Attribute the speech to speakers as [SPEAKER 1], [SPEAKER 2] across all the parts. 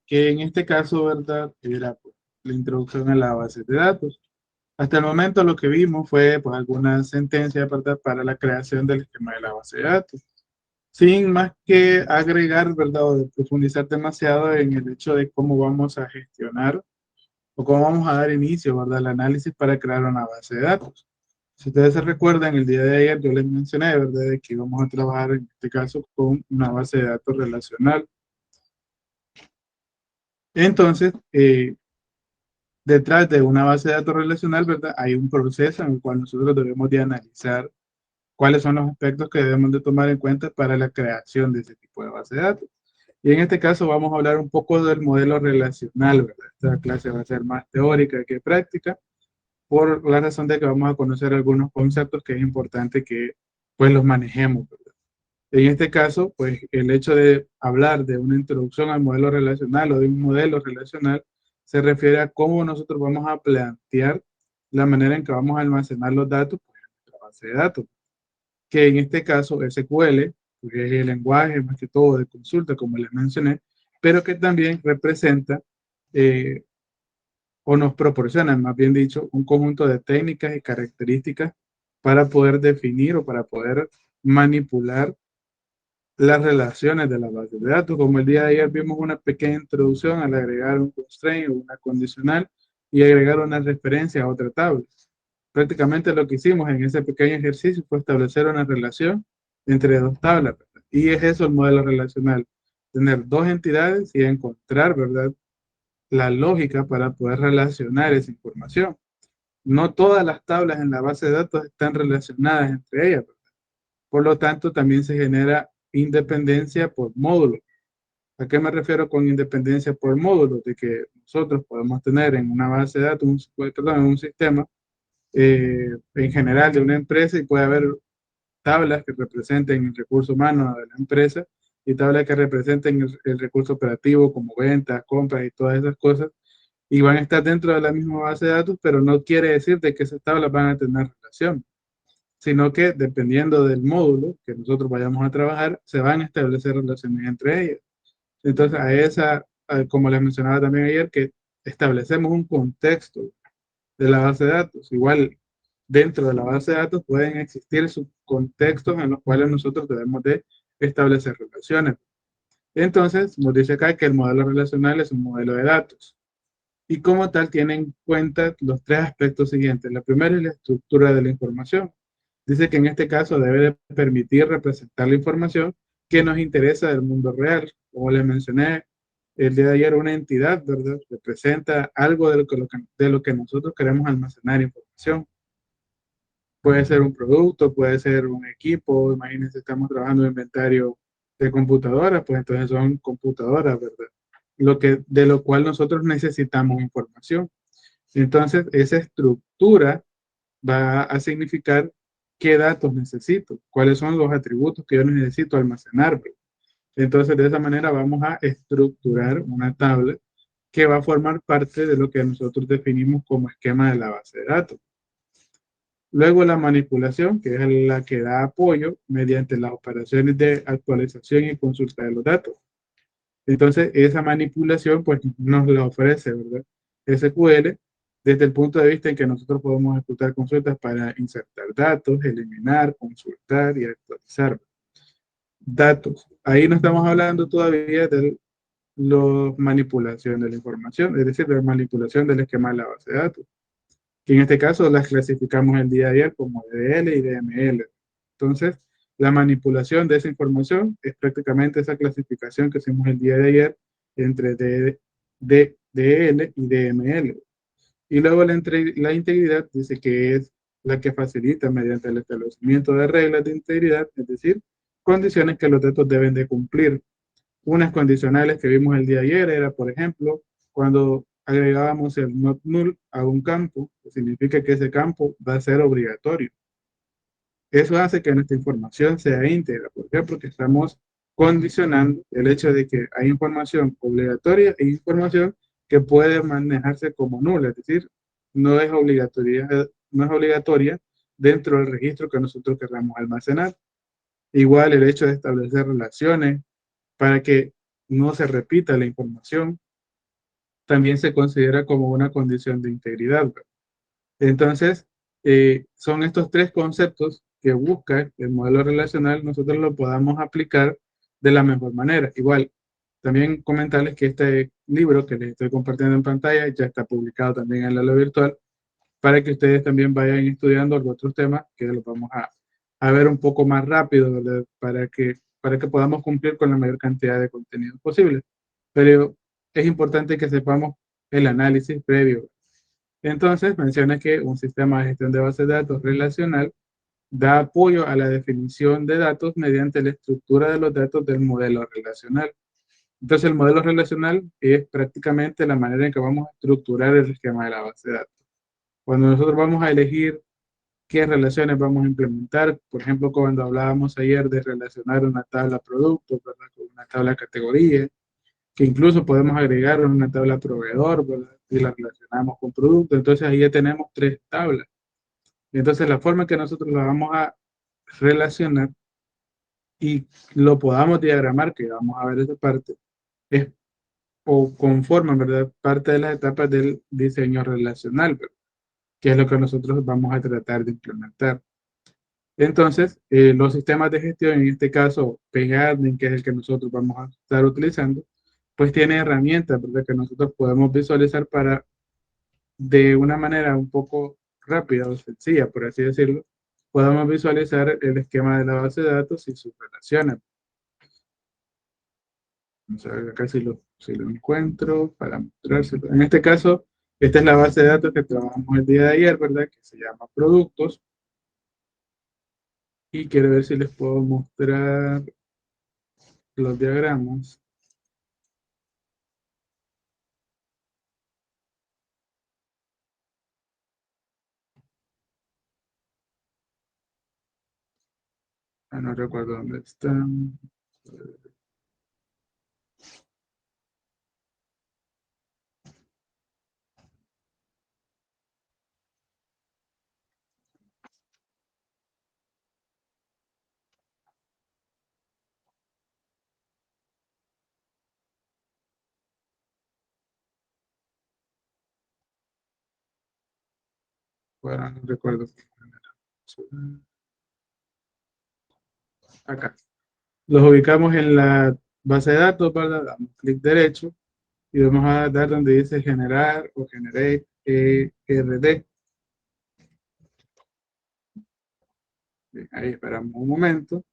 [SPEAKER 1] que en este caso, ¿verdad? Era pues, la introducción a la base de datos. Hasta el momento lo que vimos fue pues, algunas sentencias, ¿verdad? Para la creación del esquema de la base de datos. Sin más que agregar, ¿verdad? O de profundizar demasiado en el hecho de cómo vamos a gestionar o cómo vamos a dar inicio, ¿verdad? Al análisis para crear una base de datos. Si ustedes se recuerdan, el día de ayer yo les mencioné, ¿verdad? De que íbamos a trabajar en este caso con una base de datos relacional. Entonces, detrás de una base de datos relacional, ¿verdad? Hay un proceso en el cual nosotros debemos de analizar cuáles son los aspectos que debemos de tomar en cuenta para la creación de ese tipo de base de datos. Y en este caso vamos a hablar un poco del modelo relacional, ¿verdad? Esta clase va a ser más teórica que práctica, por la razón de que vamos a conocer algunos conceptos que es importante que pues los manejemos, ¿verdad? En este caso, pues el hecho de hablar de una introducción al modelo relacional o de un modelo relacional se refiere a cómo nosotros vamos a plantear la manera en que vamos a almacenar los datos pues, en nuestra base de datos, que en este caso SQL, que es el lenguaje más que todo de consulta, como les mencioné, pero que también representa eh, o nos proporciona, más bien dicho, un conjunto de técnicas y características para poder definir o para poder manipular las relaciones de la base de datos. Como el día de ayer vimos una pequeña introducción al agregar un constraint o una condicional y agregar una referencia a otra tabla. Prácticamente lo que hicimos en ese pequeño ejercicio fue establecer una relación entre dos tablas, ¿verdad? Y es eso el modelo relacional, tener dos entidades y encontrar, ¿verdad?, la lógica para poder relacionar esa información. No todas las tablas en la base de datos están relacionadas entre ellas, ¿verdad? Por lo tanto, también se genera independencia por módulo. ¿A qué me refiero con independencia por módulo? De que nosotros podemos tener en una base de datos, perdón, en un sistema en general de una empresa y puede haber tablas que representen el recurso humano de la empresa y tablas que representen el recurso operativo como ventas, compras y todas esas cosas y van a estar dentro de la misma base de datos, pero no quiere decir de que esas tablas van a tener relación, sino que dependiendo del módulo que nosotros vayamos a trabajar, se van a establecer relaciones entre ellas. Entonces, como les mencionaba también ayer, que establecemos un contexto de la base de datos. Igual, dentro de la base de datos pueden existir subcontextos en los cuales nosotros debemos de establecer relaciones. Entonces, nos dice acá que el modelo relacional es un modelo de datos. Y como tal, tiene en cuenta los tres aspectos siguientes. La primera es la estructura de la información. Dice que en este caso debe de permitir representar la información que nos interesa del mundo real. Como les mencioné el día de ayer, una entidad, ¿verdad? Representa algo de lo que nosotros queremos almacenar información. Puede ser un producto, puede ser un equipo. Imagínense, estamos trabajando en inventario de computadoras, pues entonces son computadoras, ¿verdad? De lo cual nosotros necesitamos información. Entonces, esa estructura va a significar qué datos necesito, cuáles son los atributos que yo necesito almacenar. Entonces, de esa manera vamos a estructurar una tabla que va a formar parte de lo que nosotros definimos como esquema de la base de datos. Luego la manipulación, que es la que da apoyo mediante las operaciones de actualización y consulta de los datos. Entonces, esa manipulación pues nos la ofrece, ¿verdad? SQL desde el punto de vista en que nosotros podemos ejecutar consultas para insertar datos, eliminar, consultar y actualizar datos. Ahí no estamos hablando todavía de la manipulación de la información, es decir, de la manipulación del esquema de la base de datos, que en este caso las clasificamos el día de ayer como DDL y DML. Entonces, la manipulación de esa información es prácticamente esa clasificación que hicimos el día de ayer entre DDL y DML. Y luego la integridad dice que es la que facilita mediante el establecimiento de reglas de integridad, es decir, condiciones que los datos deben de cumplir. Unas condicionales que vimos el día de ayer era, por ejemplo, cuando agregábamos el not null a un campo, que significa que ese campo va a ser obligatorio. Eso hace que nuestra información sea íntegra. ¿Por qué? Porque estamos condicionando el hecho de que hay información obligatoria e información que puede manejarse como nula, es decir, no es obligatoria dentro del registro que nosotros queramos almacenar. Igual el hecho de establecer relaciones para que no se repita la información, también se considera como una condición de integridad, ¿verdad? Entonces, son estos tres conceptos que busca el modelo relacional, nosotros lo podamos aplicar de la mejor manera. Igual, también comentarles que este libro que les estoy compartiendo en pantalla ya está publicado también en el aula virtual para que ustedes también vayan estudiando los otros temas que los vamos a ver un poco más rápido, ¿verdad? Para que podamos cumplir con la mayor cantidad de contenido posible. Pero es importante que sepamos el análisis previo. Entonces, menciona que un sistema de gestión de bases de datos relacional da apoyo a la definición de datos mediante la estructura de los datos del modelo relacional. Entonces, el modelo relacional es prácticamente la manera en que vamos a estructurar el esquema de la base de datos. Cuando nosotros vamos a elegir qué relaciones vamos a implementar, por ejemplo, cuando hablábamos ayer de relacionar una tabla producto, ¿verdad? Con una tabla categoría, que incluso podemos agregar una tabla proveedor, ¿verdad? Y la relacionamos con producto, entonces ahí ya tenemos tres tablas. Entonces la forma que nosotros la vamos a relacionar y lo podamos diagramar, que vamos a ver esa parte, es o conforman, ¿verdad? Parte de las etapas del diseño relacional, ¿verdad? Que es lo que nosotros vamos a tratar de implementar. Entonces, los sistemas de gestión, en este caso PageAdmin, que es el que nosotros vamos a estar utilizando, pues tiene herramientas, ¿verdad? Que nosotros podemos visualizar para, de una manera un poco rápida o sencilla, por así decirlo, podamos visualizar el esquema de la base de datos y sus relaciones. Vamos a ver acá si lo encuentro para mostrárselo. En este caso, esta es la base de datos que trabajamos el día de ayer, ¿verdad? Que se llama productos. Y quiero ver si les puedo mostrar los diagramas. Ah, no recuerdo dónde están. Bueno, no recuerdo. Acá. Los ubicamos en la base de datos, ¿verdad? Damos clic derecho y vamos a dar donde dice generar o generate ERD. Bien, ahí esperamos un momento.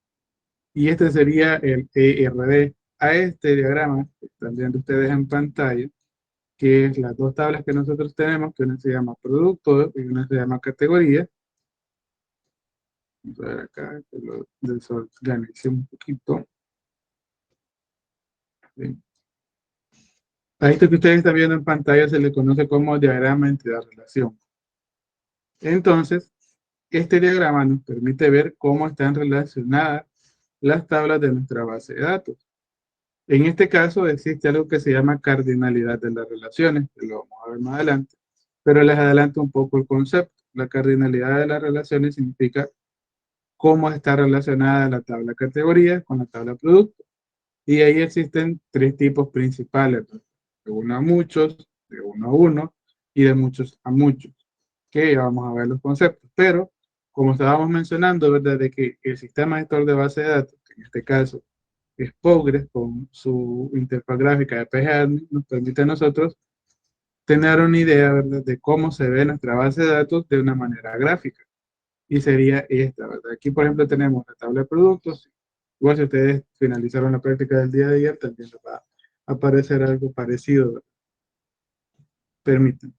[SPEAKER 1] Y este sería el ERD. A este diagrama que están viendo ustedes en pantalla, que es las dos tablas que nosotros tenemos, que una se llama producto y una se llama categoría. Vamos a ver acá, que lo desorganicé un poquito. Bien. A esto que ustedes están viendo en pantalla se le conoce como diagrama entidad-relación. Entonces, este diagrama nos permite ver cómo están relacionadas las tablas de nuestra base de datos. En este caso existe algo que se llama cardinalidad de las relaciones, que lo vamos a ver más adelante, pero les adelanto un poco el concepto. La cardinalidad de las relaciones significa cómo está relacionada la tabla categoría con la tabla producto. Y ahí existen tres tipos principales, ¿no? De uno a muchos, de uno a uno y de muchos a muchos, que ya vamos a ver los conceptos. Pero, como estábamos mencionando, ¿verdad? De que el sistema gestor de base de datos, que en este caso es Postgres con su interfaz gráfica de PGAdmin, nos permite a nosotros tener una idea, ¿verdad? De cómo se ve nuestra base de datos de una manera gráfica. Y sería esta, ¿verdad? Aquí, por ejemplo, tenemos la tabla de productos. Igual si ustedes finalizaron la práctica del día de ayer, también les va a aparecer algo parecido, ¿verdad? Permítanme.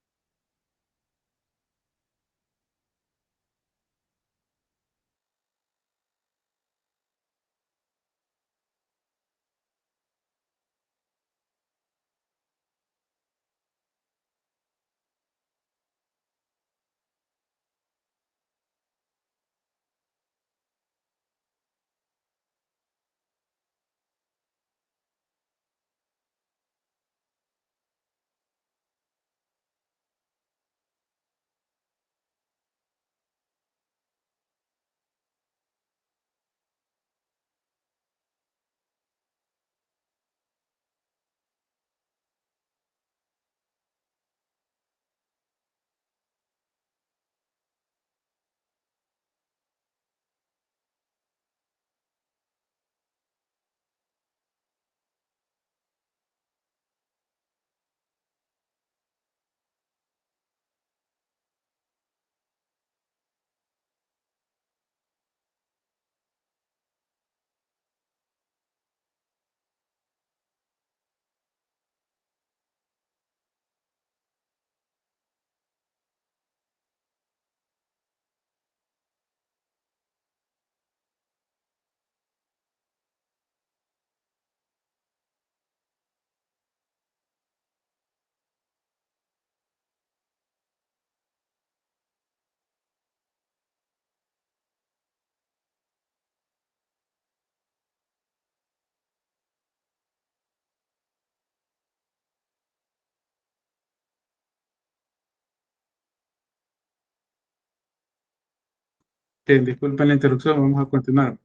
[SPEAKER 1] Disculpen la interrupción, vamos a continuar.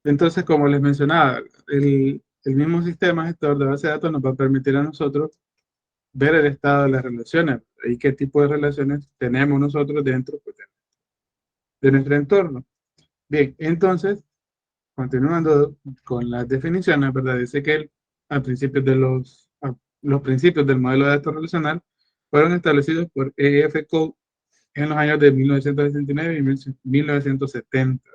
[SPEAKER 1] Entonces, como les mencionaba, el mismo sistema gestor de base de datos nos va a permitir a nosotros ver el estado de las relaciones y qué tipo de relaciones tenemos nosotros dentro, pues, de nuestro entorno. Bien, entonces, continuando con las definiciones, ¿verdad? Dice que al principio los principios del modelo de datos relacional fueron establecidos por E.F. Coe en los años de 1969 y 1970.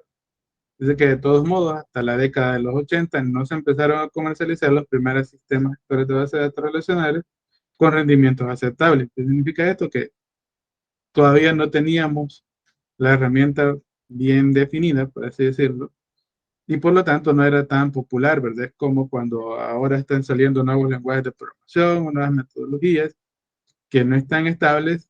[SPEAKER 1] Dice que de todos modos, hasta la década de los 80 no se empezaron a comercializar los primeros sistemas gestores de base de datos relacionales con rendimientos aceptables. ¿Qué significa esto? Que todavía no teníamos la herramienta bien definida, por así decirlo, y por lo tanto no era tan popular, ¿verdad? Es como cuando ahora están saliendo nuevos lenguajes de programación o nuevas metodologías que no están estables,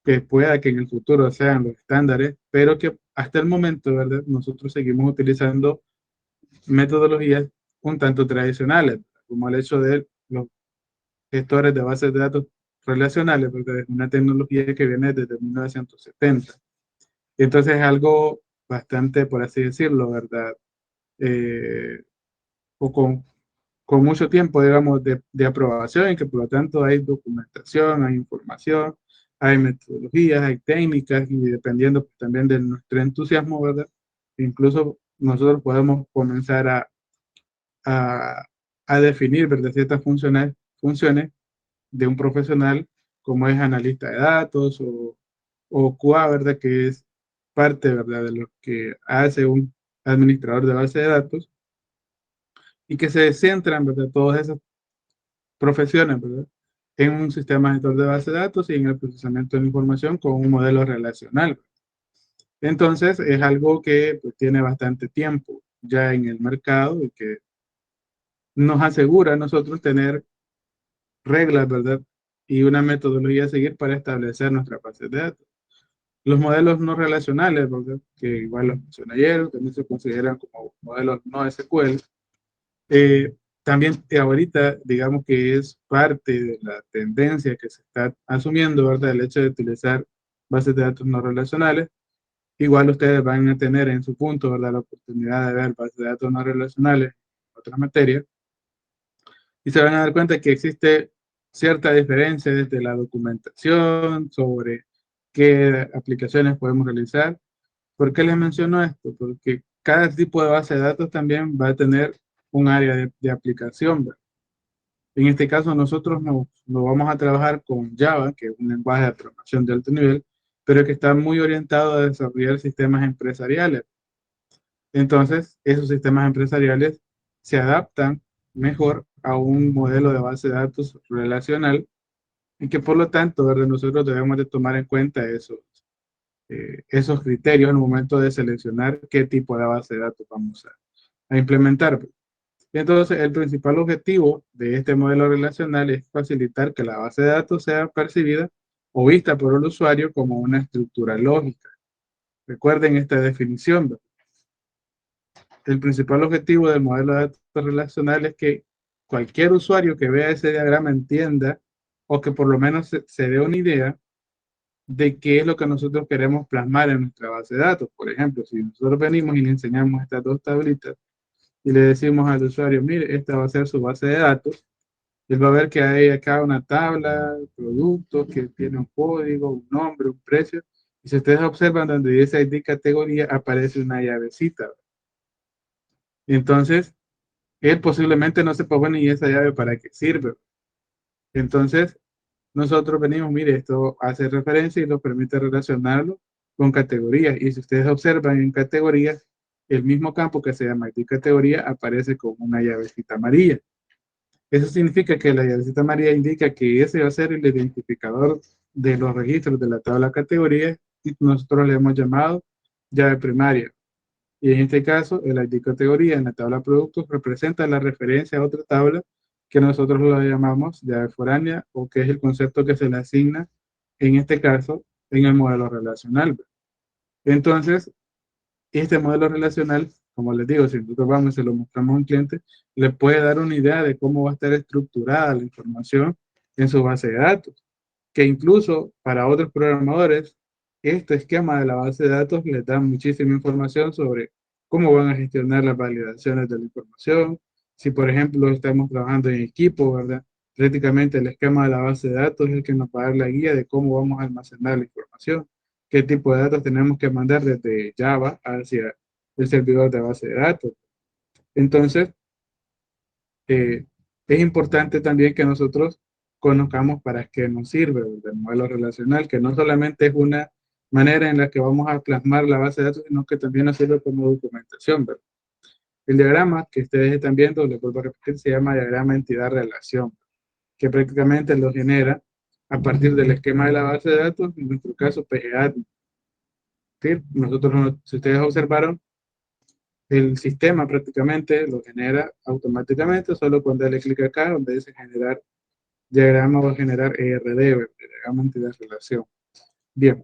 [SPEAKER 1] que pueda que en el futuro sean los estándares, pero que hasta el momento, ¿verdad? Nosotros seguimos utilizando metodologías un tanto tradicionales, como el hecho de los gestores de bases de datos relacionales, porque es una tecnología que viene desde 1970. Entonces es algo bastante, por así decirlo, ¿verdad? Eh, o con mucho tiempo, digamos, de aprobación y que por lo tanto hay documentación, hay información, hay metodologías, hay técnicas y dependiendo pues, también de nuestro entusiasmo, ¿verdad? Incluso nosotros podemos comenzar a, a definir, ¿verdad? Ciertas funciones de un profesional como es analista de datos o QA, ¿verdad? Que es parte, ¿verdad? De lo que hace un administrador de base de datos y que se centran, ¿verdad? Todas esas profesiones, ¿verdad? En un sistema gestor de base de datos y en el procesamiento de la información con un modelo relacional. Entonces, es algo que pues, tiene bastante tiempo ya en el mercado y que nos asegura a nosotros tener reglas, ¿verdad? Y una metodología a seguir para establecer nuestra base de datos. Los modelos no relacionales, ¿verdad? Que igual los mencioné ayer, también se consideran como modelos no SQL. También ahorita, digamos que es parte de la tendencia que se está asumiendo, ¿verdad? El hecho de utilizar bases de datos no relacionales. Igual ustedes van a tener en su punto, ¿verdad? La oportunidad de ver bases de datos no relacionales en otras materias y se van a dar cuenta que existe cierta diferencia desde la documentación sobre qué aplicaciones podemos realizar. ¿Por qué les menciono esto? Porque cada tipo de base de datos también va a tener un área de aplicación, ¿verdad? En este caso, nosotros no vamos a trabajar con Java, que es un lenguaje de programación de alto nivel, pero que está muy orientado a desarrollar sistemas empresariales. Entonces, esos sistemas empresariales se adaptan mejor a un modelo de base de datos relacional y que por lo tanto, ¿verdad? Nosotros debemos de tomar en cuenta esos criterios en el momento de seleccionar qué tipo de base de datos vamos a implementar. Entonces, el principal objetivo de este modelo relacional es facilitar que la base de datos sea percibida o vista por el usuario como una estructura lógica. Recuerden esta definición, ¿verdad? El principal objetivo del modelo de datos relacional es que cualquier usuario que vea ese diagrama entienda o que por lo menos se dé una idea de qué es lo que nosotros queremos plasmar en nuestra base de datos. Por ejemplo, si nosotros venimos y le enseñamos estas dos tablitas y le decimos al usuario, mire, esta va a ser su base de datos, él va a ver que hay acá una tabla, productos que tiene un código, un nombre, un precio. Y si ustedes observan donde dice ID categoría, aparece una llavecita. Entonces, él posiblemente no sepa, bueno, ¿y esa llave para qué sirve? Entonces, nosotros venimos, mire, esto hace referencia y nos permite relacionarlo con categorías. Y si ustedes observan en categorías, el mismo campo que se llama ID categoría aparece con una llavecita amarilla. Eso significa que la llavecita amarilla indica que ese va a ser el identificador de los registros de la tabla categoría y nosotros le hemos llamado llave primaria. Y en este caso, el ID categoría en la tabla productos representa la referencia a otra tabla que nosotros lo llamamos llave foránea o que es el concepto que se le asigna, en este caso, en el modelo relacional. Entonces, este modelo relacional, como les digo, si nosotros vamos y se lo mostramos a un cliente, le puede dar una idea de cómo va a estar estructurada la información en su base de datos, que incluso para otros programadores este esquema de la base de datos les da muchísima información sobre cómo van a gestionar las validaciones de la información. Si, por ejemplo, estamos trabajando en equipo, ¿verdad? Prácticamente el esquema de la base de datos es el que nos va a dar la guía de cómo vamos a almacenar la información, qué tipo de datos tenemos que mandar desde Java hacia el servidor de base de datos. Entonces, eh, es importante también que nosotros conozcamos para qué nos sirve el modelo relacional, que no solamente es una manera en la que vamos a plasmar la base de datos, sino que también nos sirve como documentación, ¿verdad? El diagrama que ustedes están viendo, les vuelvo a repetir, se llama diagrama entidad-relación, que prácticamente lo genera a partir del esquema de la base de datos, en nuestro caso PGA. ¿Sí? Nosotros, si ustedes observaron, el sistema prácticamente lo genera automáticamente, solo cuando le clic acá, donde dice generar diagrama, va a generar ERD, diagrama entidad relación. Bien,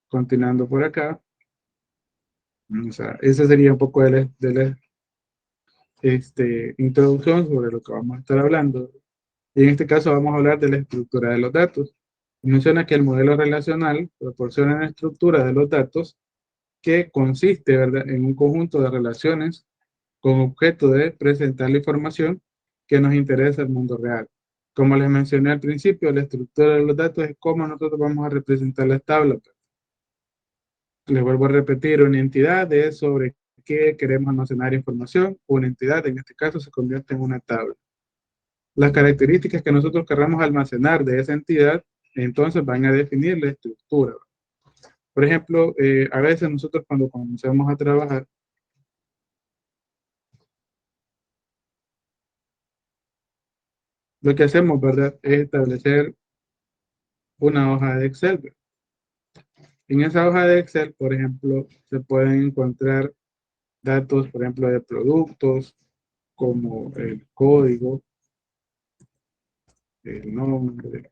[SPEAKER 1] continuando por acá, o sea, esa sería un poco de la introducción sobre lo que vamos a estar hablando. Y en este caso vamos a hablar de la estructura de los datos. Menciona que el modelo relacional proporciona una estructura de los datos que consiste, ¿verdad?, en un conjunto de relaciones con objeto de presentar la información que nos interesa el mundo real. Como les mencioné al principio, la estructura de los datos es cómo nosotros vamos a representar las tablas. Les vuelvo a repetir, una entidad es sobre qué queremos almacenar información. Una entidad, en este caso, se convierte en una tabla. Las características que nosotros queramos almacenar de esa entidad, entonces van a definir la estructura. Por ejemplo, a veces nosotros cuando comenzamos a trabajar, lo que hacemos, ¿verdad?, es establecer una hoja de Excel. En esa hoja de Excel, por ejemplo, se pueden encontrar datos, por ejemplo, de productos, como el código, el nombre,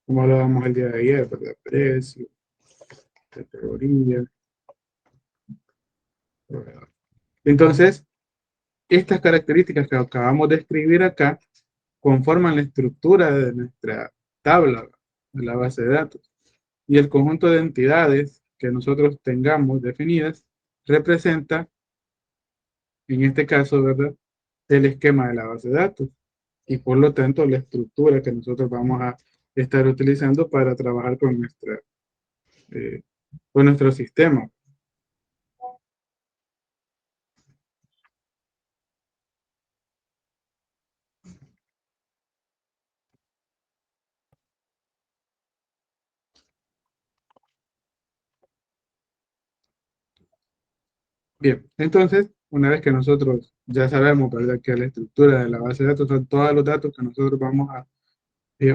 [SPEAKER 1] como hablábamos el día de ayer, ¿verdad? Precio, categoría, proveedor. Entonces, estas características que acabamos de escribir acá conforman la estructura de nuestra tabla de la base de datos. Y el conjunto de entidades que nosotros tengamos definidas representa, en este caso, ¿verdad?, el esquema de la base de datos y por lo tanto la estructura que nosotros vamos a estar utilizando para trabajar eh, con nuestro sistema. Bien, entonces, una vez que nosotros ya sabemos, ¿verdad?, que la estructura de la base de datos son todos los datos que nosotros vamos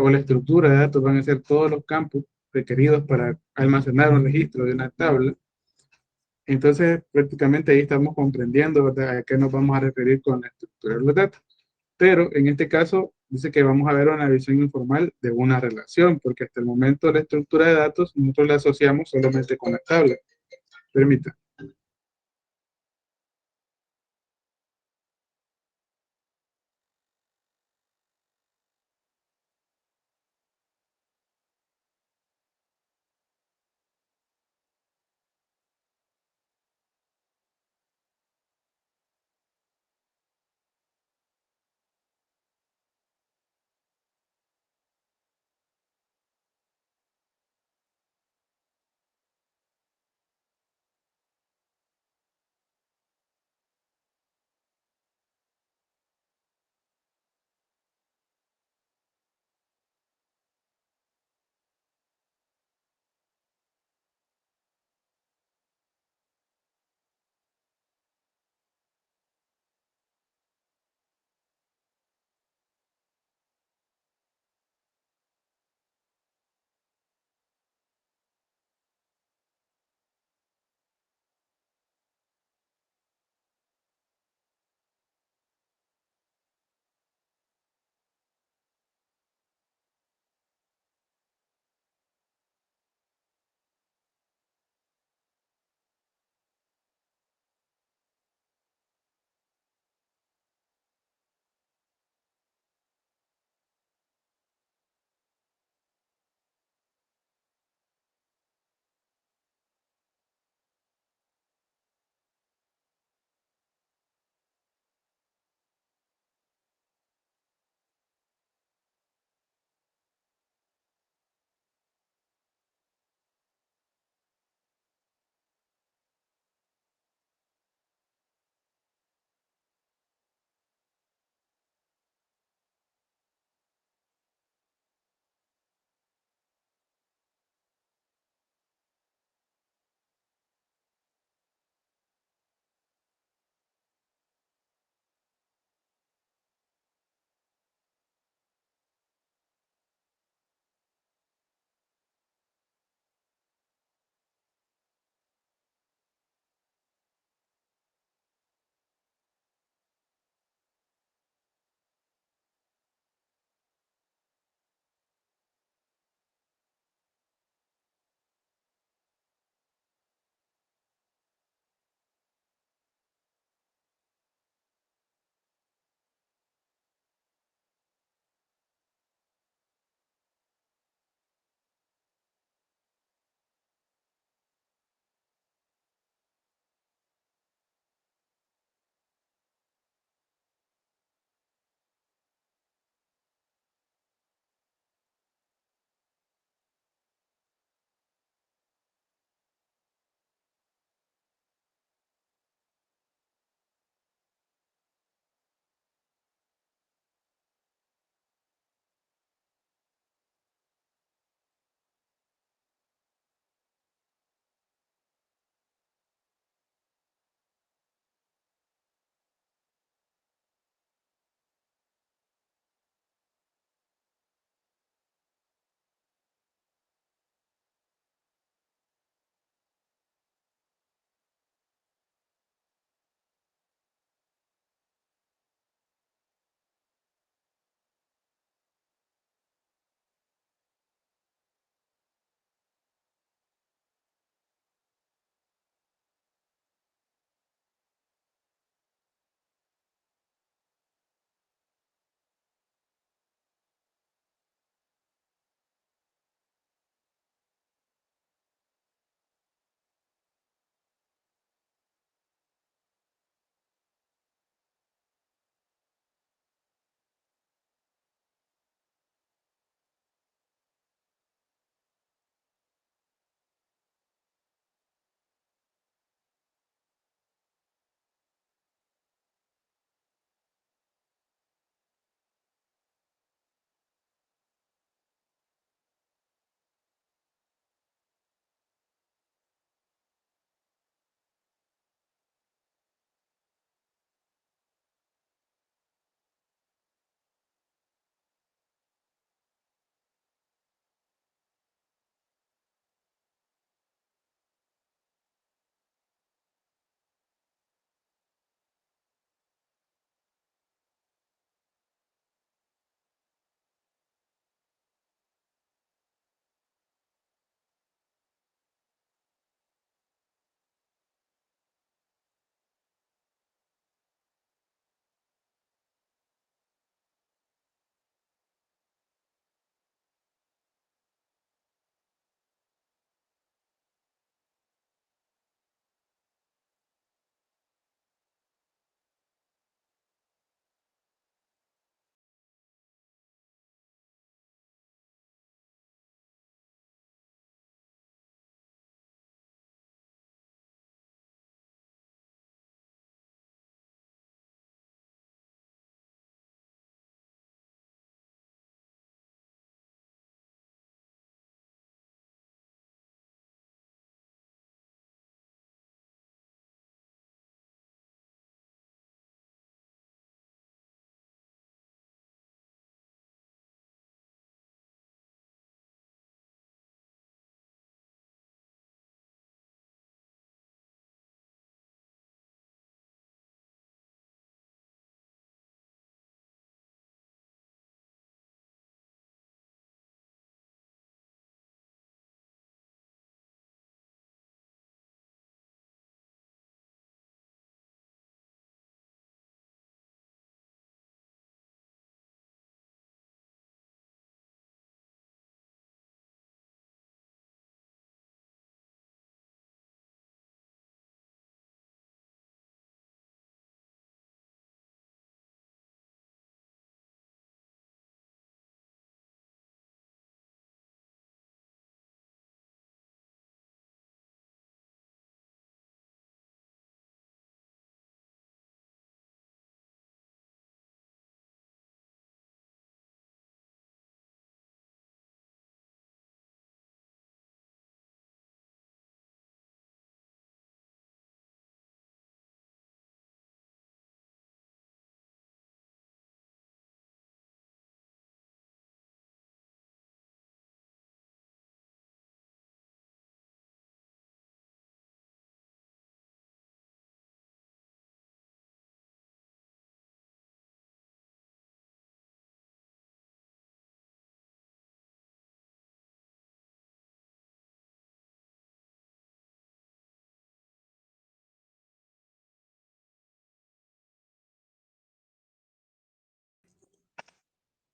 [SPEAKER 1] o la estructura de datos van a ser todos los campos requeridos para almacenar un registro de una tabla. Entonces, prácticamente ahí estamos comprendiendo, ¿verdad?, a qué nos vamos a referir con la estructura de los datos. Pero en este caso, dice que vamos a ver una visión informal de una relación, porque hasta el momento la estructura de datos nosotros la asociamos solamente con la tabla. Permita.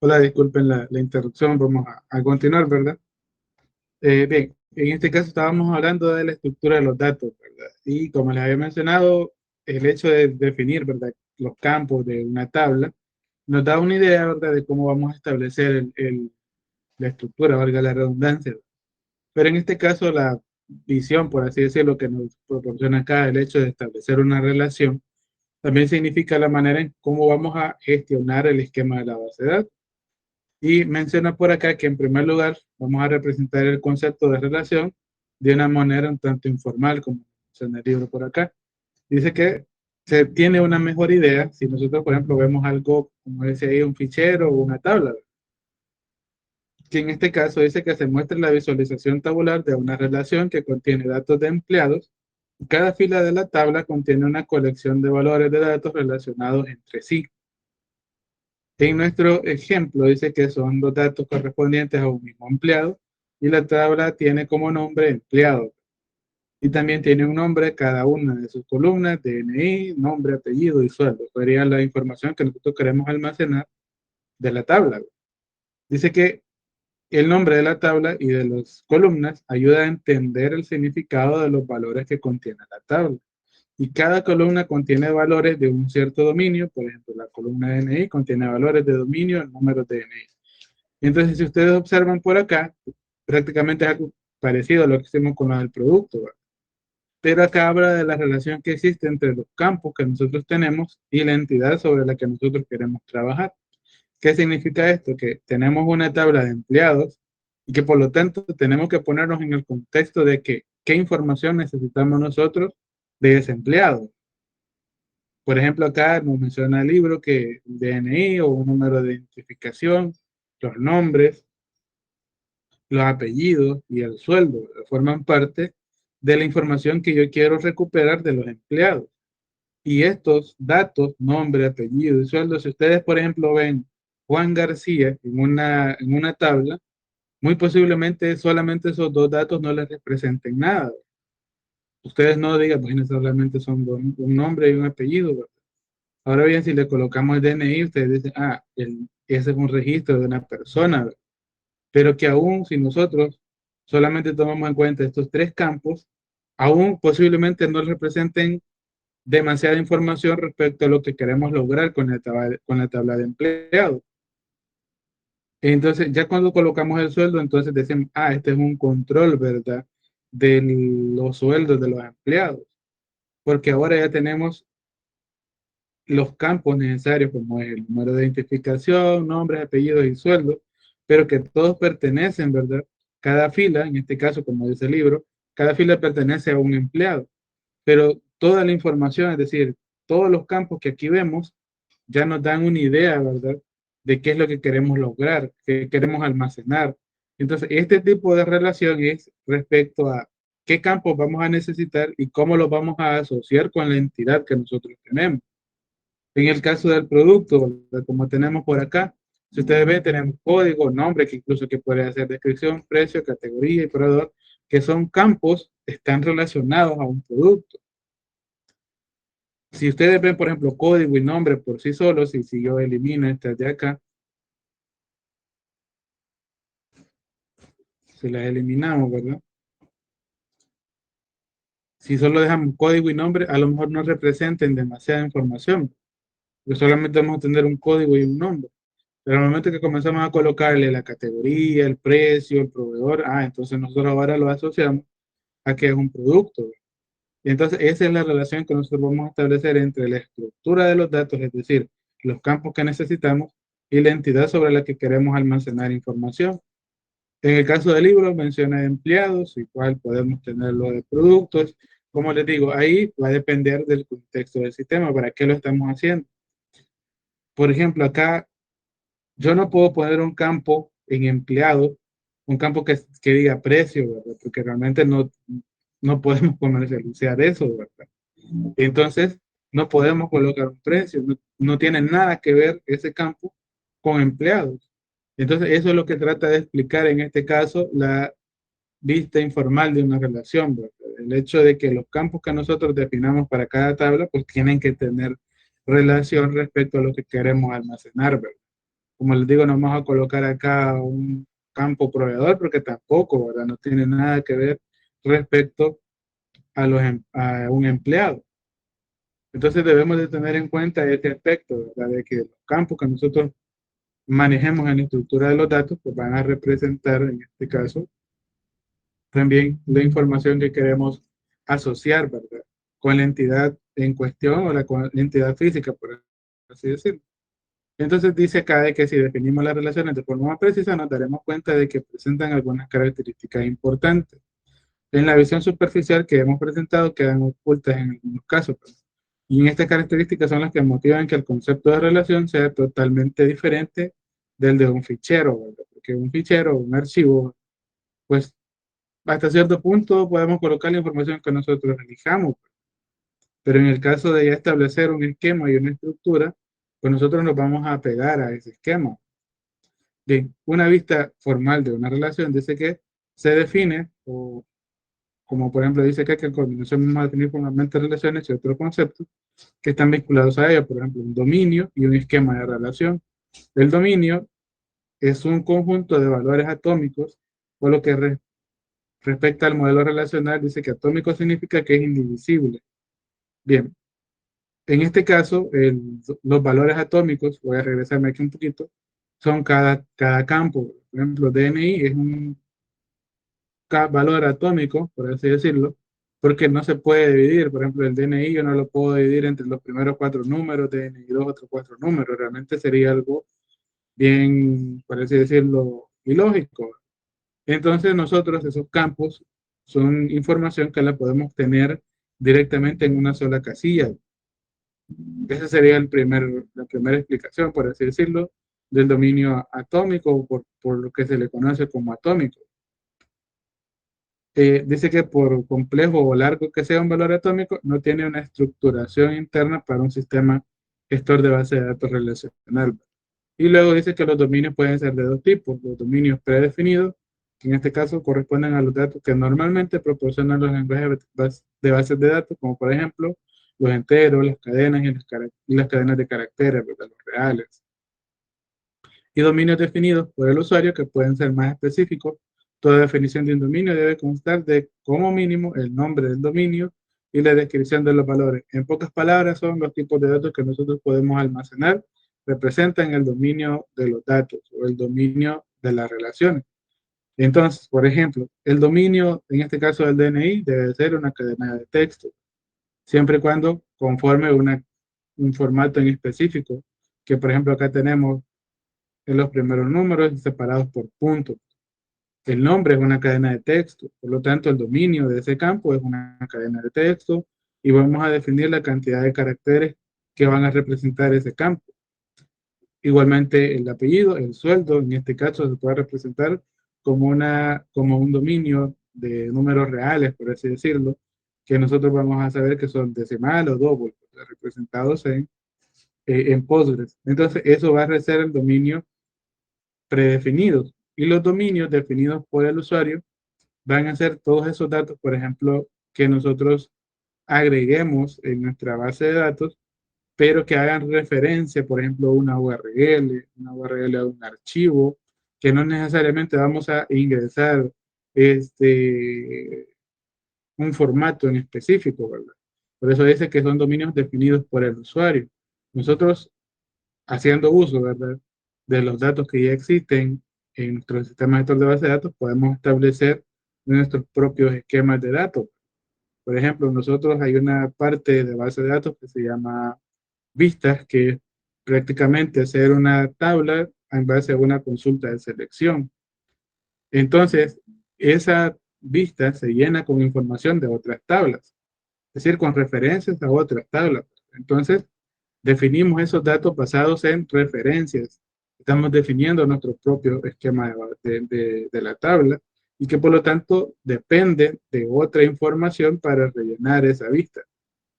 [SPEAKER 1] Hola, disculpen la interrupción, vamos a continuar, ¿verdad? Bien, en este caso estábamos hablando de la estructura de los datos, ¿verdad? Y como les había mencionado, el hecho de definir, ¿verdad?, los campos de una tabla nos da una idea, ¿verdad?, de cómo vamos a establecer la estructura, valga la redundancia. Pero en este caso, la visión, por así decirlo, que nos proporciona acá el hecho de establecer una relación, también significa la manera en cómo vamos a gestionar el esquema de la base de datos. Y menciona por acá que en primer lugar vamos a representar el concepto de relación de una manera un tanto informal, como menciona el libro por acá. Dice que se tiene una mejor idea si nosotros, por ejemplo, vemos algo, como dice ahí, un fichero o una tabla, que en este caso dice que se muestra la visualización tabular de una relación que contiene datos de empleados. Cada fila de la tabla contiene una colección de valores de datos relacionados entre sí. En nuestro ejemplo dice que son los datos correspondientes a un mismo empleado y la tabla tiene como nombre empleado. Y también tiene un nombre cada una de sus columnas, DNI, nombre, apellido y sueldo. Sería la información que nosotros queremos almacenar de la tabla. Dice que el nombre de la tabla y de las columnas ayuda a entender el significado de los valores que contiene la tabla. Y cada columna contiene valores de un cierto dominio. Por ejemplo, la columna DNI contiene valores de dominio, números de DNI. Entonces, si ustedes observan por acá, prácticamente es algo parecido a lo que hicimos con lo del producto, ¿verdad? Pero acá habla de la relación que existe entre los campos que nosotros tenemos y la entidad sobre la que nosotros queremos trabajar. ¿Qué significa esto? Que tenemos una tabla de empleados y que por lo tanto tenemos que ponernos en el contexto de que qué información necesitamos nosotros de ese empleado. Por ejemplo, acá nos menciona el libro que el DNI o un número de identificación, los nombres, los apellidos y el sueldo forman parte de la información que yo quiero recuperar de los empleados. Y estos datos, nombre, apellido y sueldo, si ustedes, por ejemplo, ven Juan García en una tabla, muy posiblemente solamente esos dos datos no les representen nada. Ustedes no digan, pues solamente son un nombre y un apellido, ¿verdad? Ahora bien, si le colocamos el DNI, ustedes dicen, ese es un registro de una persona, ¿verdad? Pero que aún si nosotros solamente tomamos en cuenta estos tres campos, aún posiblemente no representen demasiada información respecto a lo que queremos lograr con la tabla de empleados. Entonces, ya cuando colocamos el sueldo, entonces decimos, este es un control, ¿verdad?, de los sueldos de los empleados, porque ahora ya tenemos los campos necesarios, como es el número de identificación, nombres, apellidos y sueldos, pero que todos pertenecen, ¿verdad? Cada fila, en este caso, como dice el libro, cada fila pertenece a un empleado, pero toda la información, es decir, todos los campos que aquí vemos, ya nos dan una idea, ¿verdad?, de qué es lo que queremos lograr, qué queremos almacenar. Entonces, este tipo de relación es respecto a qué campos vamos a necesitar y cómo los vamos a asociar con la entidad que nosotros tenemos. En el caso del producto, como tenemos por acá, si ustedes ven, tenemos código, nombre, que incluso que puede hacer descripción, precio, categoría y proveedor, que son campos que están relacionados a un producto. Si ustedes ven, por ejemplo, código y nombre por sí solos, y si yo elimino estas de acá, si las eliminamos, ¿verdad? Si solo dejamos código y nombre, a lo mejor no representen demasiada información, porque solamente vamos a tener un código y un nombre. Pero al momento que comenzamos a colocarle la categoría, el precio, el proveedor, entonces nosotros ahora lo asociamos a que es un producto. Y entonces esa es la relación que nosotros vamos a establecer entre la estructura de los datos, es decir, los campos que necesitamos y la entidad sobre la que queremos almacenar información. En el caso del libro menciona empleados, igual podemos tenerlo de productos. Como les digo, ahí va a depender del contexto del sistema, para qué lo estamos haciendo. Por ejemplo, acá yo no puedo poner un campo en empleado, un campo que diga precio, ¿verdad? Porque realmente no podemos comercializar eso, ¿verdad? Entonces, no podemos colocar un precio, no tiene nada que ver ese campo con empleados. Entonces, eso es lo que trata de explicar en este caso la vista informal de una relación, ¿verdad? El hecho de que los campos que nosotros definamos para cada tabla, pues tienen que tener relación respecto a lo que queremos almacenar, ¿verdad? Como les digo, no vamos a colocar acá un campo proveedor porque tampoco, ¿verdad? No tiene nada que ver respecto a, a un empleado. Entonces debemos de tener en cuenta este aspecto, ¿verdad? De que los campos que nosotros manejemos en la estructura de los datos, pues van a representar, en este caso, también la información que queremos asociar, ¿verdad? Con la entidad en cuestión o con la entidad física, por así decirlo. Entonces dice acá de que si definimos las relaciones de forma más precisa, nos daremos cuenta de que presentan algunas características importantes. En la visión superficial que hemos presentado quedan ocultas en algunos casos, pues. Y en estas características son las que motivan que el concepto de relación sea totalmente diferente del de un fichero, ¿verdad? Porque un fichero, un archivo, pues hasta cierto punto podemos colocar la información que nosotros elijamos, pero en el caso de ya establecer un esquema y una estructura, pues nosotros nos vamos a pegar a ese esquema. Bien, una vista formal de una relación dice que se define, o como por ejemplo dice que a continuación vamos a definir formalmente relaciones y otros conceptos que están vinculados a ella, por ejemplo, un dominio y un esquema de relación. El dominio es un conjunto de valores atómicos, por lo que respecta al modelo relacional, dice que atómico significa que es indivisible. Bien, en este caso, los valores atómicos, voy a regresarme aquí un poquito, son cada campo. Por ejemplo, DNI es un valor atómico, por así decirlo, porque no se puede dividir. Por ejemplo, el DNI yo no lo puedo dividir entre los primeros cuatro números, DNI dos, otros cuatro números. Realmente sería algo bien, por así decirlo, ilógico. Entonces nosotros esos campos son información que la podemos tener directamente en una sola casilla. Esa sería la primera explicación, por así decirlo, del dominio atómico, por lo que se le conoce como atómico. Dice que por complejo o largo que sea un valor atómico, no tiene una estructuración interna para un sistema gestor de base de datos relacional. Y luego dice que los dominios pueden ser de dos tipos: los dominios predefinidos, que en este caso corresponden a los datos que normalmente proporcionan los lenguajes de bases de datos, como por ejemplo los enteros, las cadenas y las cadenas de caracteres, ¿verdad? Los reales. Y dominios definidos por el usuario que pueden ser más específicos. Toda definición de un dominio debe constar de, como mínimo, el nombre del dominio y la descripción de los valores. En pocas palabras, son los tipos de datos que nosotros podemos almacenar, representan el dominio de los datos o el dominio de las relaciones. Entonces, por ejemplo, el dominio, en este caso del DNI, debe ser una cadena de texto, siempre y cuando conforme un formato en específico, que por ejemplo acá tenemos en los primeros números separados por puntos. El nombre es una cadena de texto, por lo tanto el dominio de ese campo es una cadena de texto y vamos a definir la cantidad de caracteres que van a representar ese campo. Igualmente el apellido, el sueldo, en este caso se puede representar como un dominio de números reales, por así decirlo, que nosotros vamos a saber que son decimal o double, representados en Postgres. Entonces eso va a ser el dominio predefinidos, y los dominios definidos por el usuario van a ser todos esos datos, por ejemplo, que nosotros agreguemos en nuestra base de datos, pero que hagan referencia, por ejemplo, a una URL a un archivo, que no necesariamente vamos a ingresar un formato en específico, ¿verdad? Por eso dice que son dominios definidos por el usuario. Nosotros, haciendo uso, ¿verdad?, de los datos que ya existen en nuestro sistema gestor de base de datos, podemos establecer nuestros propios esquemas de datos. Por ejemplo, nosotros hay una parte de base de datos que se llama vistas, que es prácticamente hacer una tabla en base a una consulta de selección. Entonces, esa vista se llena con información de otras tablas, es decir, con referencias a otras tablas. Entonces, definimos esos datos basados en referencias. Estamos definiendo nuestro propio esquema de la tabla y que por lo tanto depende de otra información para rellenar esa vista,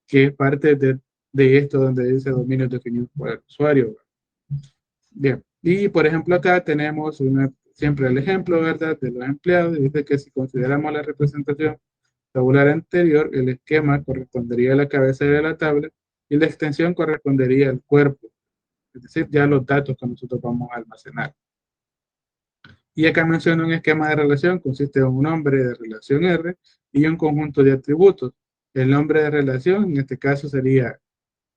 [SPEAKER 1] que es parte de esto donde dice dominios definidos por el usuario. Bien, y por ejemplo acá tenemos siempre el ejemplo, ¿verdad?, de los empleados. Dice que si consideramos la representación tabular anterior, el esquema correspondería a la cabeza de la tabla y la extensión correspondería al cuerpo. es decir, ya los datos que nosotros vamos a almacenar. Y acá menciona un esquema de relación, consiste en un nombre de relación R y un conjunto de atributos. El nombre de relación, en este caso, sería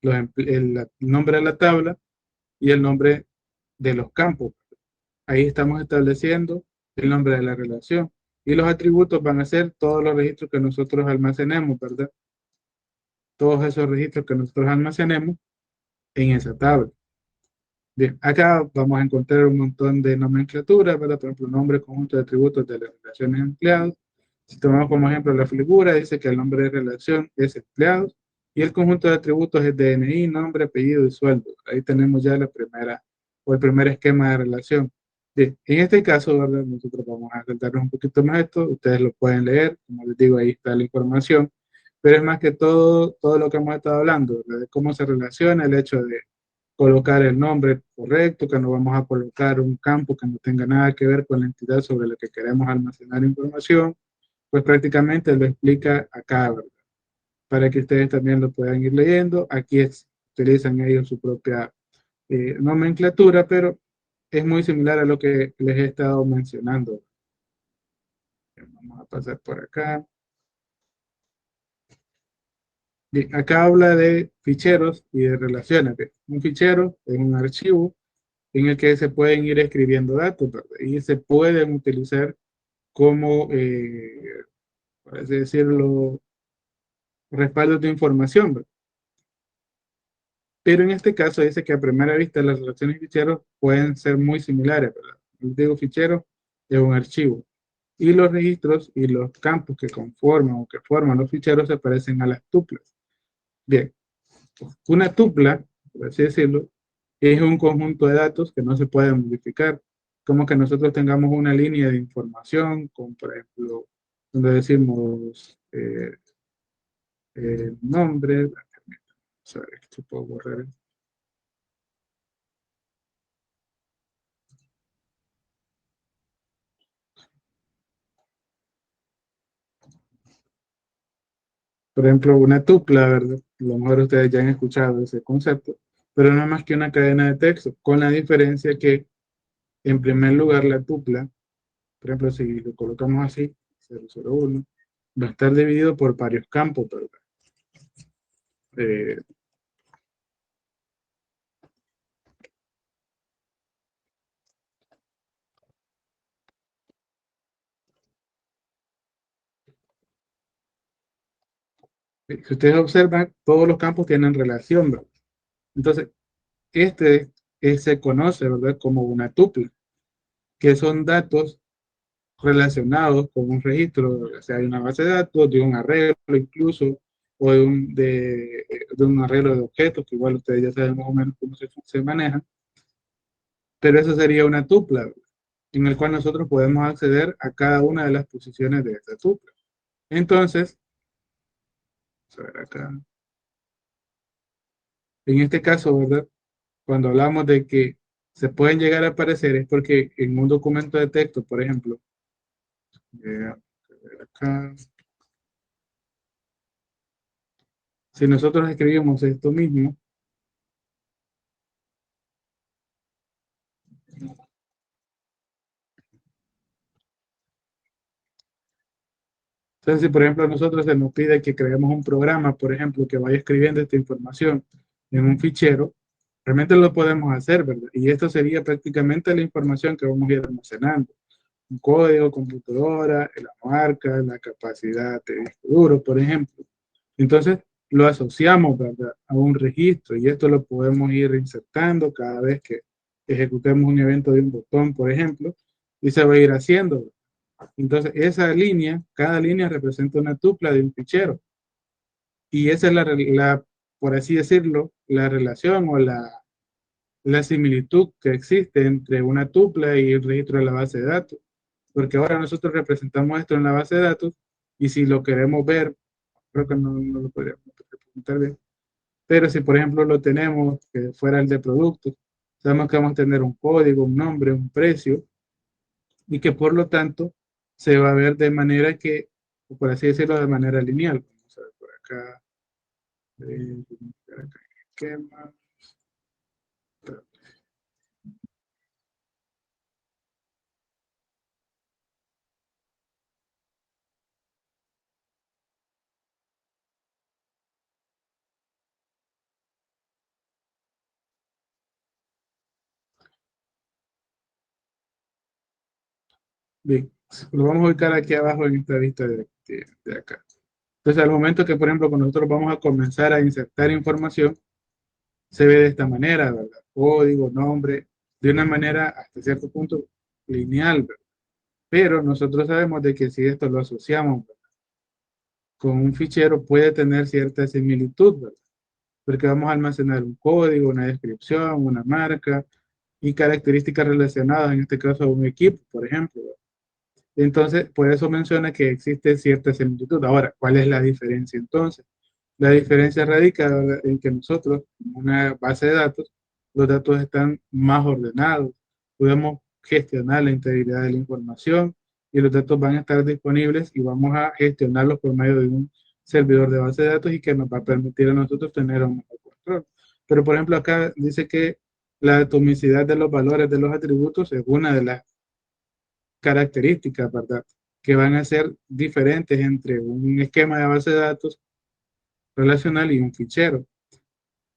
[SPEAKER 1] el nombre de la tabla y el nombre de los campos. Ahí estamos estableciendo el nombre de la relación. Y los atributos van a ser todos los registros que nosotros almacenemos, ¿verdad? Todos esos registros que nosotros almacenemos en esa tabla. Bien, acá vamos a encontrar un montón de nomenclaturas, ¿verdad? Por ejemplo, nombre, conjunto de atributos de las relaciones empleados. Si tomamos como ejemplo la figura, dice que el nombre de relación es empleados y el conjunto de atributos es DNI, nombre, apellido y sueldo. Ahí tenemos ya la primera o el primer esquema de relación. Bien, en este caso, ¿verdad? Nosotros vamos a saltarnos un poquito más esto. Ustedes lo pueden leer, como les digo, ahí está la información. Pero es más que todo lo que hemos estado hablando, ¿verdad? De cómo se relaciona el hecho de colocar el nombre correcto, que no vamos a colocar un campo que no tenga nada que ver con la entidad sobre la que queremos almacenar información, pues prácticamente lo explica acá, ¿verdad? Para que ustedes también lo puedan ir leyendo. Aquí utilizan ellos su propia nomenclatura, pero es muy similar a lo que les he estado mencionando. Vamos a pasar por acá. Bien, acá habla de ficheros y de relaciones. Bien, un fichero es un archivo en el que se pueden ir escribiendo datos, ¿verdad? Y se pueden utilizar como, por así decirlo, respaldos de información, ¿verdad? Pero en este caso dice que a primera vista las relaciones ficheros pueden ser muy similares, ¿verdad? Yo digo fichero es un archivo. Y los registros y los campos que conforman o que forman los ficheros se parecen a las tuplas. Bien, una tupla, por así decirlo, es un conjunto de datos que no se pueden modificar. Como que nosotros tengamos una línea de información, como por ejemplo, donde decimos nombre, vamos a ver, esto puedo borrar. Por ejemplo, una tupla, ¿verdad? A lo mejor ustedes ya han escuchado ese concepto, pero no es más que una cadena de texto, con la diferencia que, en primer lugar, la tupla, por ejemplo, si lo colocamos así, 001, va a estar dividido por varios campos, ¿verdad? Eh, si ustedes observan, todos los campos tienen relación, ¿verdad? Entonces, este se conoce, ¿verdad? Como una tupla, que son datos relacionados con un registro, ya sea de una base de datos, de un arreglo incluso, o de un arreglo de objetos, que igual ustedes ya saben más o menos cómo se manejan, pero eso sería una tupla, ¿verdad? En el cual nosotros podemos acceder a cada una de las posiciones de esta tupla. Entonces, vamos a ver acá. En este caso, ¿verdad? Cuando hablamos de que se pueden llegar a aparecer es porque en un documento de texto, por ejemplo, acá, si nosotros escribimos esto mismo, entonces si por ejemplo a nosotros se nos pide que creemos un programa, por ejemplo, que vaya escribiendo esta información en un fichero, realmente lo podemos hacer, ¿verdad? Y esto sería prácticamente la información que vamos a ir almacenando. Un código, computadora, la marca, la capacidad de disco duro, por ejemplo. Entonces, lo asociamos, ¿verdad? A un registro y esto lo podemos ir insertando cada vez que ejecutemos un evento de un botón, por ejemplo, y se va a ir haciendo. Entonces, esa línea, cada línea representa una tupla de un fichero y esa es por así decirlo, la relación o la similitud que existe entre una tupla y el registro de la base de datos. Porque ahora nosotros representamos esto en la base de datos y si lo queremos ver, creo que no lo podríamos representar bien. Pero si, por ejemplo, lo tenemos que fuera el de productos, sabemos que vamos a tener un código, un nombre, un precio, y que por lo tanto se va a ver de manera que, por así decirlo, de manera lineal. Vamos a ver por acá. ¿Qué más? Bien, lo vamos a ubicar aquí abajo en esta lista de acá. Entonces, al momento que, por ejemplo, cuando nosotros vamos a comenzar a insertar información, se ve de esta manera, ¿verdad? Código, nombre, de una manera hasta cierto punto lineal, ¿verdad? Pero nosotros sabemos de que si esto lo asociamos, ¿verdad?, con un fichero, puede tener cierta similitud, ¿verdad? Porque vamos a almacenar un código, una descripción, una marca y características relacionadas, en este caso a un equipo, por ejemplo, ¿verdad? Entonces, por eso menciona que existe cierta similitud. Ahora, ¿cuál es la diferencia entonces? La diferencia radica en que nosotros, en una base de datos, los datos están más ordenados, podemos gestionar la integridad de la información y los datos van a estar disponibles y vamos a gestionarlos por medio de un servidor de base de datos y que nos va a permitir a nosotros tener un mejor control. Pero, por ejemplo, acá dice que la atomicidad de los valores de los atributos es una de las características, ¿verdad?, que van a ser diferentes entre un esquema de base de datos relacional y un fichero.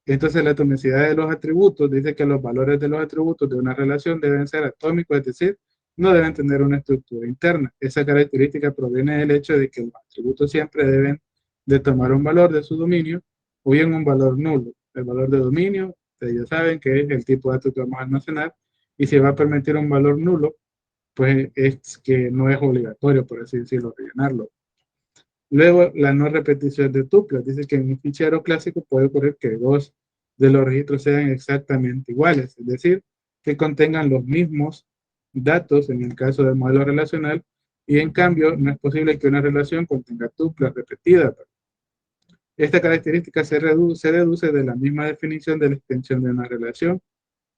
[SPEAKER 1] Entonces, la atomicidad de los atributos dice que los valores de los atributos de una relación deben ser atómicos, es decir, no deben tener una estructura interna. Esa característica proviene del hecho de que los atributos siempre deben de tomar un valor de su dominio o bien un valor nulo. El valor de dominio, ustedes ya saben que es el tipo de datos que vamos a almacenar, y si va a permitir un valor nulo, pues es que no es obligatorio, por así decirlo, rellenarlo. Luego, la no repetición de tuplas. Dice que en un fichero clásico puede ocurrir que dos de los registros sean exactamente iguales, es decir, que contengan los mismos datos en el caso del modelo relacional, y en cambio no es posible que una relación contenga tuplas repetidas. Esta característica se deduce de la misma definición de la extensión de una relación.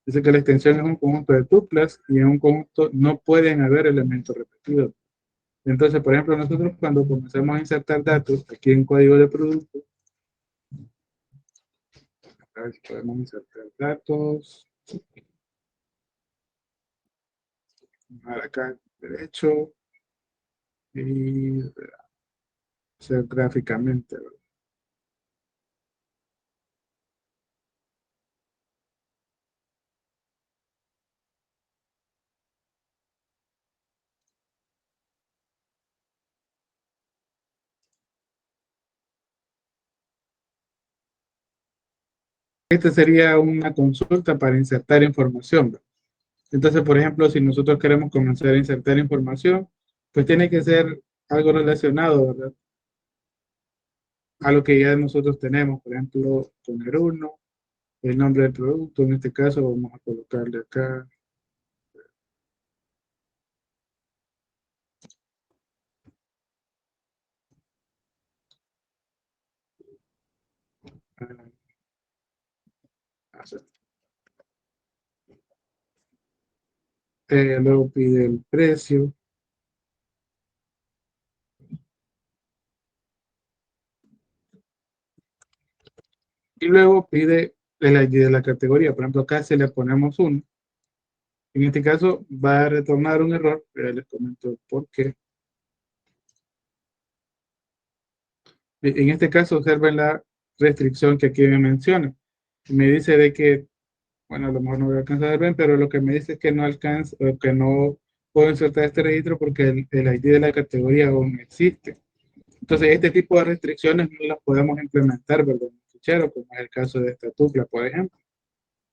[SPEAKER 1] Dice que la extensión es un conjunto de tuplas y en un conjunto no pueden haber elementos repetidos. Entonces, por ejemplo, nosotros cuando comenzamos a insertar datos aquí en código de producto, a ver si podemos insertar datos, acá derecho y hacer gráficamente, ¿verdad? Esta sería una consulta para insertar información, ¿verdad? Entonces, por ejemplo, si nosotros queremos comenzar a insertar información, pues tiene que ser algo relacionado, ¿verdad?, a lo que ya nosotros tenemos. Por ejemplo, poner uno, el nombre del producto, en este caso vamos a colocarle acá luego pide el precio y luego pide el ID de la categoría. Por ejemplo, acá si le ponemos uno, en este caso va a retornar un error, pero les comento por qué. En este caso observen la restricción que aquí me menciona. Me dice de que, bueno, a lo mejor no voy a alcanzar a ver, pero lo que me dice es que no alcanza, o que no puedo insertar este registro porque el ID de la categoría aún no existe. Entonces, este tipo de restricciones no las podemos implementar, ¿verdad?, en un fichero, como es el caso de esta tupla, por ejemplo.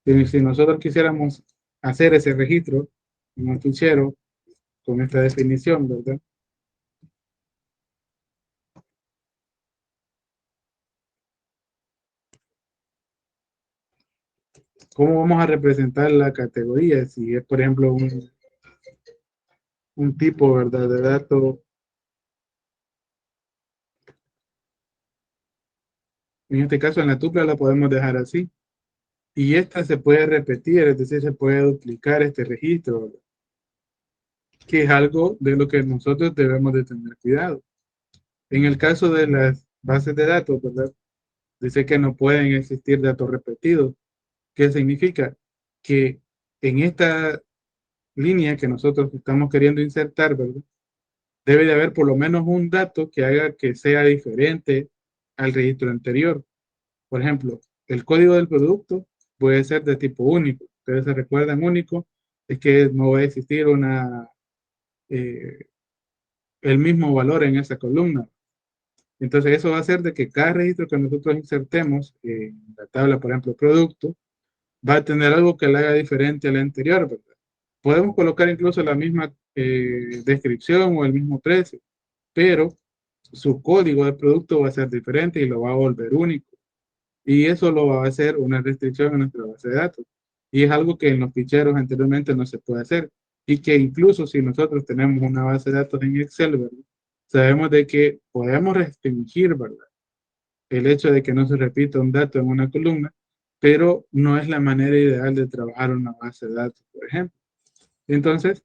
[SPEAKER 1] Si nosotros quisiéramos hacer ese registro en un fichero con esta definición, ¿verdad? ¿Cómo vamos a representar la categoría? Si es, por ejemplo, un tipo, ¿verdad?, de dato. En este caso, en la tupla la podemos dejar así. Y esta se puede repetir, es decir, se puede duplicar este registro, ¿verdad?, que es algo de lo que nosotros debemos de tener cuidado. En el caso de las bases de datos, ¿verdad?, dice que no pueden existir datos repetidos. ¿Qué significa? Que en esta línea que nosotros estamos queriendo insertar, ¿verdad?, debe de haber por lo menos un dato que haga que sea diferente al registro anterior. Por ejemplo, el código del producto puede ser de tipo único. Ustedes se recuerdan único, es que no va a existir una eh, el mismo valor en esa columna. Entonces eso va a hacer de que cada registro que nosotros insertemos en la tabla, por ejemplo, producto, va a tener algo que le haga diferente al anterior, ¿verdad? Podemos colocar incluso la misma descripción o el mismo precio, pero su código de producto va a ser diferente y lo va a volver único. Y eso lo va a hacer una restricción en nuestra base de datos. Y es algo que en los ficheros anteriormente no se puede hacer. Y que incluso si nosotros tenemos una base de datos en Excel, ¿verdad? Sabemos de que podemos restringir, ¿verdad? El hecho de que no se repita un dato en una columna, pero no es la manera ideal de trabajar una base de datos, por ejemplo. Entonces,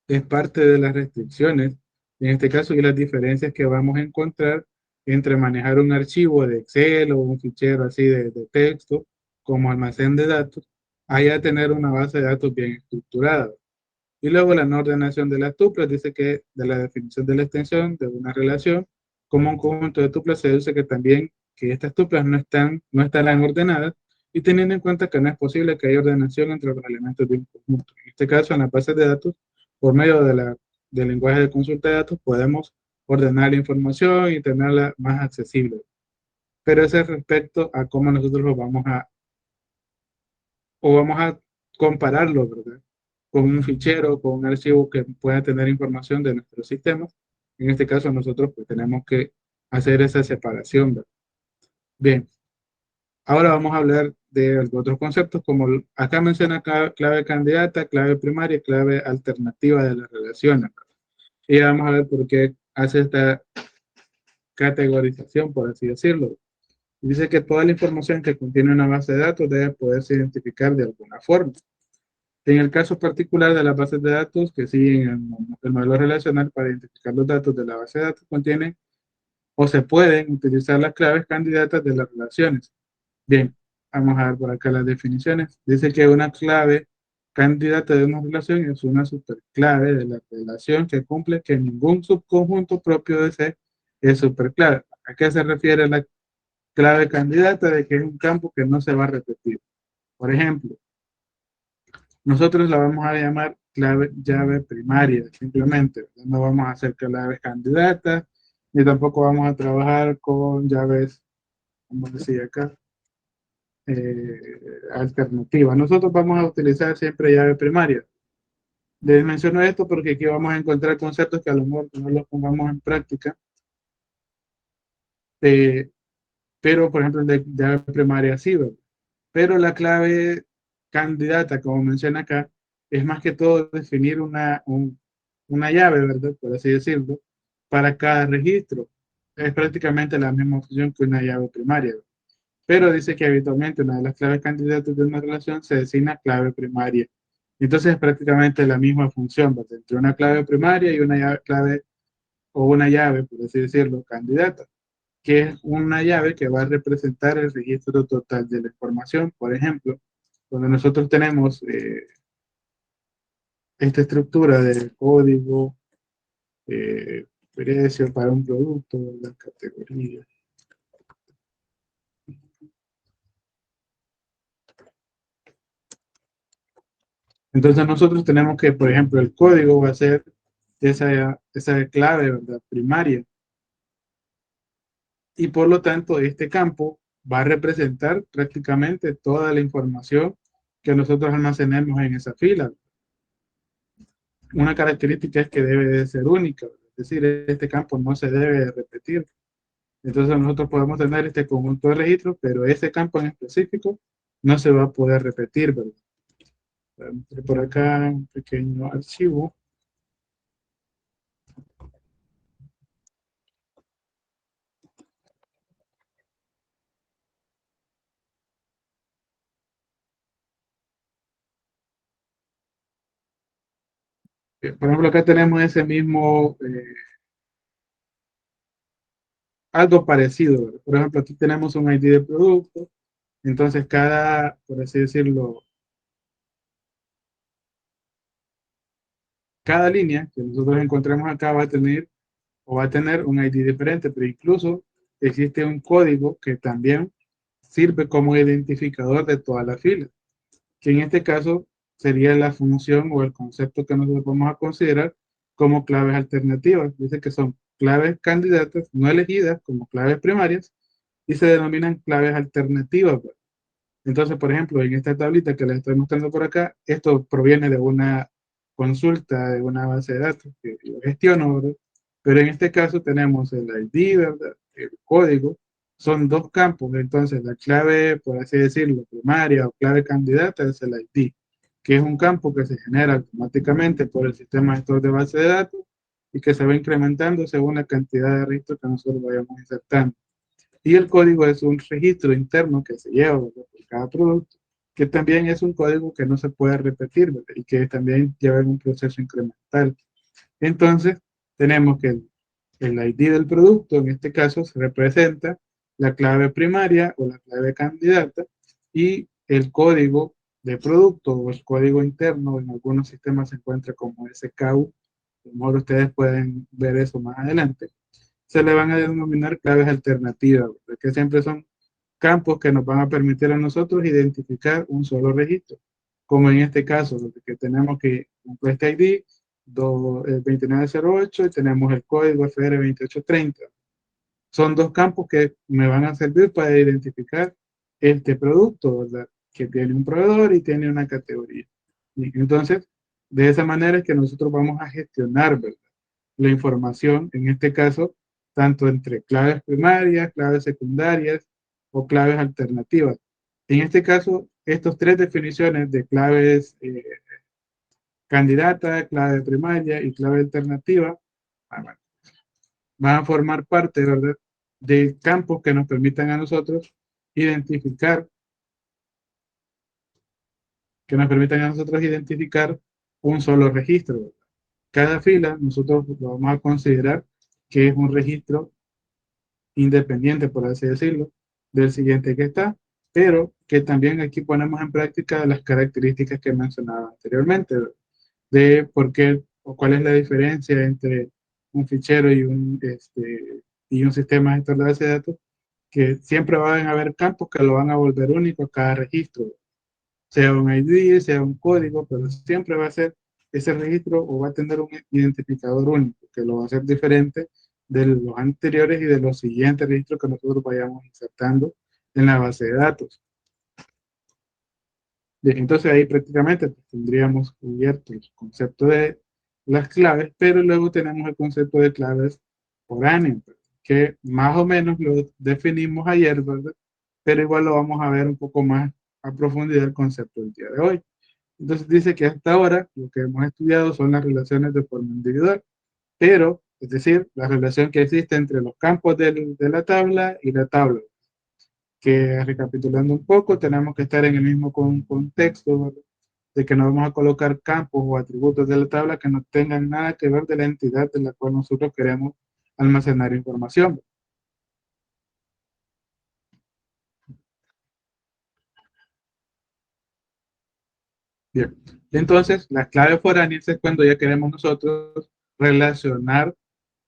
[SPEAKER 1] es parte de las restricciones, en este caso, y las diferencias que vamos a encontrar entre manejar un archivo de Excel o un fichero así de texto como almacén de datos, a ya tener una base de datos bien estructurada. Y luego la no ordenación de las tuplas dice que de la definición de la extensión de una relación como un conjunto de tuplas se deduce que también que estas tuplas no estarán ordenadas y teniendo en cuenta que no es posible que haya ordenación entre los elementos de un conjunto. En este caso, en las bases de datos, por medio del lenguaje de consulta de datos, podemos ordenar la información y tenerla más accesible. Pero eso es respecto a cómo nosotros lo vamos a compararlo, ¿verdad? Con un fichero, con un archivo que pueda tener información de nuestro sistema. En este caso, nosotros pues, tenemos que hacer esa separación, ¿verdad? Bien, ahora vamos a hablar de otros conceptos, como acá menciona clave candidata, clave primaria, clave alternativa de las relaciones. Y vamos a ver por qué hace esta categorización, por así decirlo. Dice que toda la información que contiene una base de datos debe poderse identificar de alguna forma. En el caso particular de las bases de datos que siguen el modelo relacional para identificar los datos de la base de datos, contienen o se pueden utilizar las claves candidatas de las relaciones. Bien, vamos a ver por acá las definiciones. Dice que una clave candidata de una relación es una superclave de la relación que cumple que ningún subconjunto propio de C es superclave. ¿A qué se refiere la clave candidata? De que es un campo que no se va a repetir. Por ejemplo, nosotros la vamos a llamar clave llave primaria, simplemente. No vamos a hacer claves candidatas, ni tampoco vamos a trabajar con llaves, como decía acá, alternativas. Nosotros vamos a utilizar siempre llave primaria. Les menciono esto porque aquí vamos a encontrar conceptos que a lo mejor no los pongamos en práctica, eh, pero por ejemplo, el de llave primaria sí, ¿verdad? Pero la clave candidata, como menciona acá, es más que todo definir una llave, ¿verdad? Por así decirlo, para cada registro. Es prácticamente la misma función que una llave primaria. Pero dice que habitualmente una de las claves candidatas de una relación se designa clave primaria. Entonces es prácticamente la misma función, ¿verdad? Entre una clave primaria y una clave o una llave, por así decirlo, candidata, que es una llave que va a representar el registro total de la información. Por ejemplo, cuando nosotros tenemos esta estructura de código, precio para un producto, la categoría. Entonces nosotros tenemos que, por ejemplo, el código va a ser esa clave, ¿verdad? Primaria. Y por lo tanto, este campo va a representar prácticamente toda la información que nosotros almacenemos en esa fila. Una característica es que debe de ser única, es decir, este campo no se debe de repetir. Entonces nosotros podemos tener este conjunto de registros, pero ese campo en específico no se va a poder repetir, ¿verdad? Por acá un pequeño archivo. Por ejemplo, acá tenemos ese mismo, algo parecido, ¿verdad? Por ejemplo, aquí tenemos un ID de producto, entonces cada, por así decirlo, cada línea que nosotros encontremos acá va a tener o va a tener un ID diferente, pero incluso existe un código que también sirve como identificador de toda la fila, que en este caso sería la función o el concepto que nosotros vamos a considerar como claves alternativas. Dice que son claves candidatas no elegidas como claves primarias y se denominan claves alternativas, pues. Entonces, por ejemplo, en esta tablita que les estoy mostrando por acá, esto proviene de una consulta de una base de datos que yo gestiono, ¿verdad? Pero en este caso tenemos el ID, ¿verdad? El código. Son dos campos. Entonces, la clave, por así decirlo, primaria o clave candidata es el ID, que es un campo que se genera automáticamente por el sistema gestor de base de datos y que se va incrementando según la cantidad de registros que nosotros vayamos insertando. Y el código es un registro interno que se lleva, ¿verdad?, por cada producto, que también es un código que no se puede repetir, ¿verdad?, y que también lleva un proceso incremental. Entonces, tenemos que el ID del producto, en este caso, se representa la clave primaria o la clave candidata y el código de producto o el código interno en algunos sistemas se encuentra como SKU. A lo mejor ustedes pueden ver eso más adelante. Se le van a denominar claves alternativas, porque siempre son campos que nos van a permitir a nosotros identificar un solo registro, como en este caso, que tenemos que un Quest ID 2908 y tenemos el código FR2830. Son dos campos que me van a servir para identificar este producto, ¿verdad?, que tiene un proveedor y tiene una categoría. Y entonces, de esa manera es que nosotros vamos a gestionar, ¿verdad?, la información, en este caso, tanto entre claves primarias, claves secundarias o claves alternativas. En este caso, estas tres definiciones de claves candidata, clave primaria y clave alternativa van a formar parte, ¿verdad?, de campos que nos permitan a nosotros identificar, un solo registro, ¿verdad? Cada fila nosotros lo vamos a considerar que es un registro independiente, por así decirlo, del siguiente que está, pero que también aquí ponemos en práctica las características que mencionaba anteriormente, de por qué o cuál es la diferencia entre un fichero y un sistema gestor de base de datos, que siempre van a haber campos que lo van a volver único a cada registro, sea un ID, sea un código, pero siempre va a ser ese registro o va a tener un identificador único, que lo va a hacer diferente de los anteriores y de los siguientes registros que nosotros vayamos insertando en la base de datos. Bien, entonces ahí prácticamente pues, tendríamos cubierto el concepto de las claves, pero luego tenemos el concepto de claves foráneas, que más o menos lo definimos ayer, ¿verdad? Pero igual lo vamos a ver un poco más a profundidad el concepto del día de hoy. Entonces dice que hasta ahora lo que hemos estudiado son las relaciones de forma individual, pero, es decir, la relación que existe entre los campos de la tabla y la tabla, que recapitulando un poco, tenemos que estar en el mismo contexto, ¿verdad?, de que no vamos a colocar campos o atributos de la tabla que no tengan nada que ver de la entidad de la cual nosotros queremos almacenar información. Bien, entonces las claves foráneas es cuando ya queremos nosotros relacionar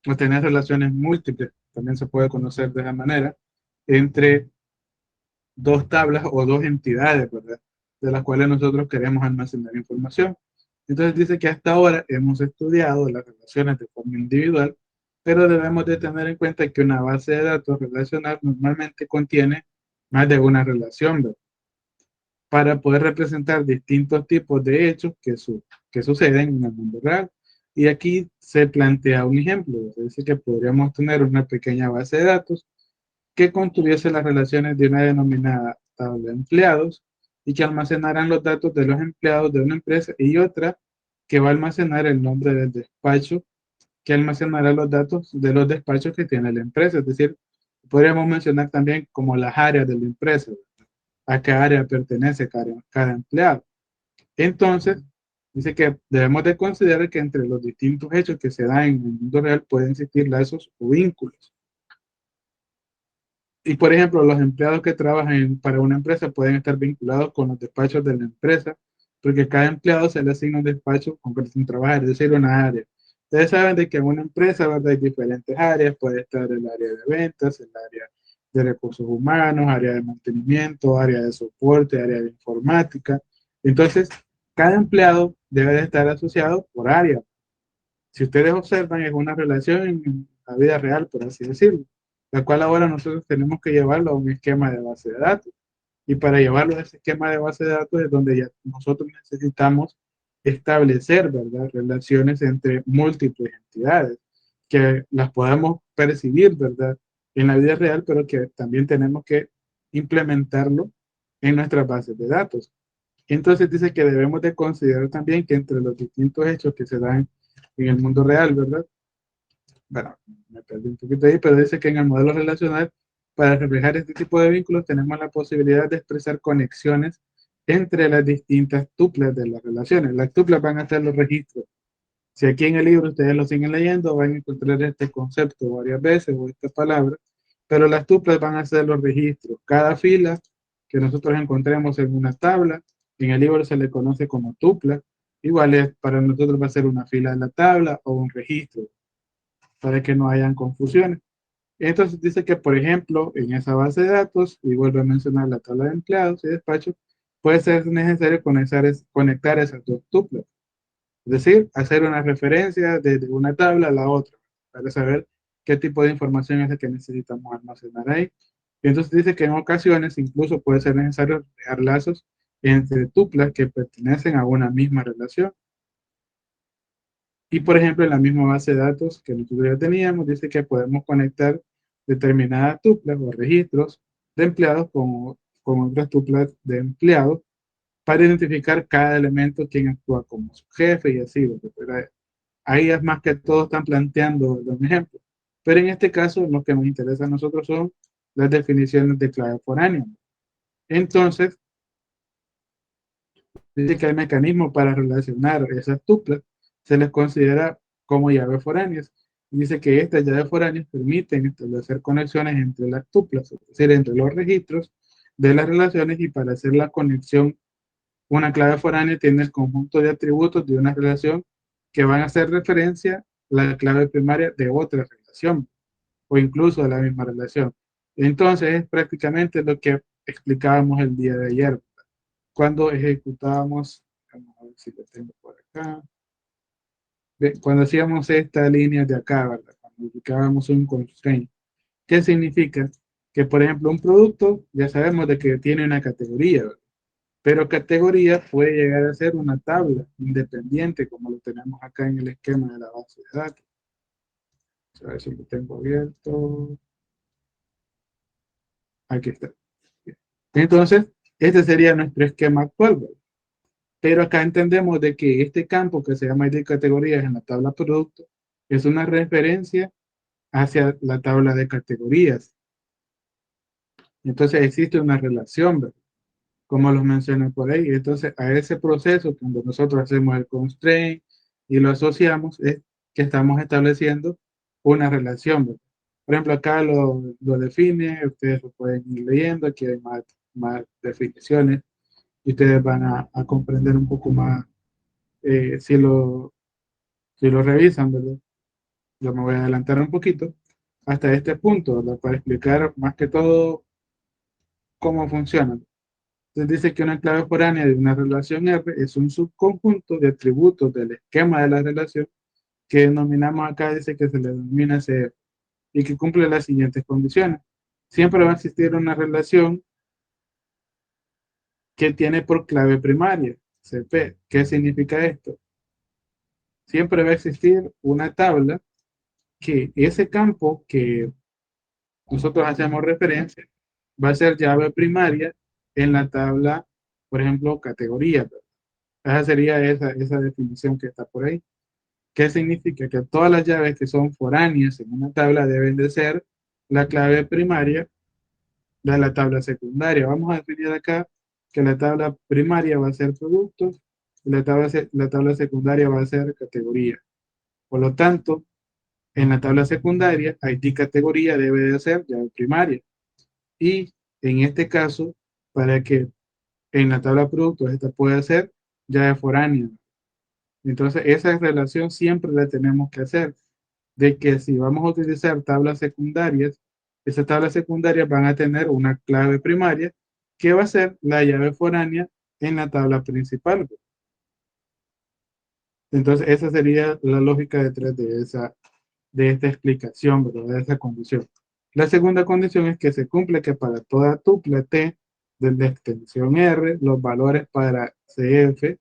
[SPEAKER 1] o tener relaciones múltiples, también se puede conocer de esa manera, entre dos tablas o dos entidades, ¿verdad?, de las cuales nosotros queremos almacenar información. Entonces dice que hasta ahora hemos estudiado las relaciones de forma individual, pero debemos de tener en cuenta que una base de datos relacional normalmente contiene más de una relación, ¿verdad?, para poder representar distintos tipos de hechos que suceden en el mundo real. Y aquí se plantea un ejemplo, es decir, que podríamos tener una pequeña base de datos que contuviese las relaciones de una denominada tabla de empleados y que almacenarán los datos de los empleados de una empresa, y otra que va a almacenar el nombre del despacho, que almacenará los datos de los despachos que tiene la empresa. Es decir, podríamos mencionar también como las áreas de la empresa, a qué área pertenece cada empleado. Entonces, dice que debemos de considerar que entre los distintos hechos que se dan en el mundo real pueden existir lazos o vínculos. Y por ejemplo, los empleados que trabajan para una empresa pueden estar vinculados con los despachos de la empresa, porque cada empleado se le asigna un despacho con que trabajar, es decir, una área. Ustedes saben de que en una empresa, ¿verdad?, hay diferentes áreas, puede estar el área de ventas, el área de recursos humanos, área de mantenimiento, área de soporte, área de informática. Entonces, cada empleado debe de estar asociado por área. Si ustedes observan, es una relación en la vida real, por así decirlo, la cual ahora nosotros tenemos que llevarlo a un esquema de base de datos. Y para llevarlo a ese esquema de base de datos es donde ya nosotros necesitamos establecer, ¿verdad?, relaciones entre múltiples entidades, que las podamos percibir, ¿verdad?, en la vida real, pero que también tenemos que implementarlo en nuestras bases de datos. Entonces dice que debemos de considerar también que entre los distintos hechos que se dan en el mundo real, ¿verdad? Bueno, me perdí un poquito ahí, pero dice que en el modelo relacional, para reflejar este tipo de vínculos, tenemos la posibilidad de expresar conexiones entre las distintas tuplas de las relaciones. Las tuplas van a ser los registros. Si aquí en el libro ustedes lo siguen leyendo, van a encontrar este concepto varias veces o esta palabra, pero las tuplas van a ser los registros. Cada fila que nosotros encontremos en una tabla, en el libro se le conoce como tupla. Igual es, para nosotros va a ser una fila de la tabla o un registro, para que no hayan confusiones. Entonces dice que, por ejemplo, en esa base de datos, y vuelve a mencionar la tabla de empleados y despachos, puede ser necesario conectar esas dos tuplas. Es decir, hacer una referencia desde una tabla a la otra, para saber qué tipo de información es la que necesitamos almacenar ahí. Y entonces dice que en ocasiones incluso puede ser necesario crear lazos entre tuplas que pertenecen a una misma relación. Y por ejemplo, en la misma base de datos que nosotros ya teníamos, dice que podemos conectar determinadas tuplas o registros de empleados con otras tuplas de empleados para identificar cada elemento, quién actúa como su jefe y así. ¿Verdad? Ahí es más que todo están planteando los ejemplos. Pero en este caso, lo que nos interesa a nosotros son las definiciones de clave foránea. Entonces, dice que hay mecanismos para relacionar esas tuplas, se les considera como llaves foráneas. Dice que estas llaves foráneas permiten establecer conexiones entre las tuplas, es decir, entre los registros de las relaciones, y para hacer la conexión, una clave foránea tiene el conjunto de atributos de una relación que van a hacer referencia a la clave primaria de otra relación o incluso de la misma relación. Entonces es prácticamente lo que explicábamos el día de ayer cuando ejecutábamos, vamos a ver si lo tengo por acá, cuando hacíamos esta línea de acá, ¿verdad? Cuando ubicábamos un constraint. ¿Qué significa? Que, por ejemplo, un producto, ya sabemos de que tiene una categoría, ¿verdad? Pero categoría puede llegar a ser una tabla independiente, como lo tenemos acá en el esquema de la base de datos. A ver si lo tengo abierto. Aquí está. Entonces, este sería nuestro esquema actual, ¿verdad? Pero acá entendemos de que este campo que se llama ID categorías en la tabla producto es una referencia hacia la tabla de categorías. Entonces existe una relación, ¿verdad? Como los mencioné por ahí. Entonces a ese proceso, cuando nosotros hacemos el constraint y lo asociamos, es que estamos estableciendo una relación, ¿verdad? Por ejemplo, acá lo define, ustedes lo pueden ir leyendo, aquí hay más definiciones y ustedes van a comprender un poco más si lo revisan, ¿verdad? Yo me voy a adelantar un poquito hasta este punto, ¿verdad? Para explicar más que todo cómo funciona. Entonces dice que una clave foránea de una relación R es un subconjunto de atributos del esquema de la relación que denominamos acá, dice que se le denomina CR y que cumple las siguientes condiciones. Siempre va a existir una relación que tiene por clave primaria, CP. ¿Qué significa esto? Siempre va a existir una tabla que ese campo que nosotros hacemos referencia va a ser llave primaria en la tabla, por ejemplo, categoría. Esa sería esa definición que está por ahí. ¿Qué significa? Que todas las llaves que son foráneas en una tabla deben de ser la clave primaria de la tabla secundaria. Vamos a definir acá que la tabla primaria va a ser productos y la tabla secundaria va a ser categoría. Por lo tanto, en la tabla secundaria, ID categoría debe de ser llave primaria. Y en este caso, para que en la tabla de productos esta pueda ser llave foránea. Entonces, esa relación siempre la tenemos que hacer, de que si vamos a utilizar tablas secundarias, esas tablas secundarias van a tener una clave primaria que va a ser la llave foránea en la tabla principal. Entonces, esa sería la lógica detrás de esta explicación, ¿verdad? De esa condición. La segunda condición es que se cumple que para toda tupla T de la extensión R, los valores para CF,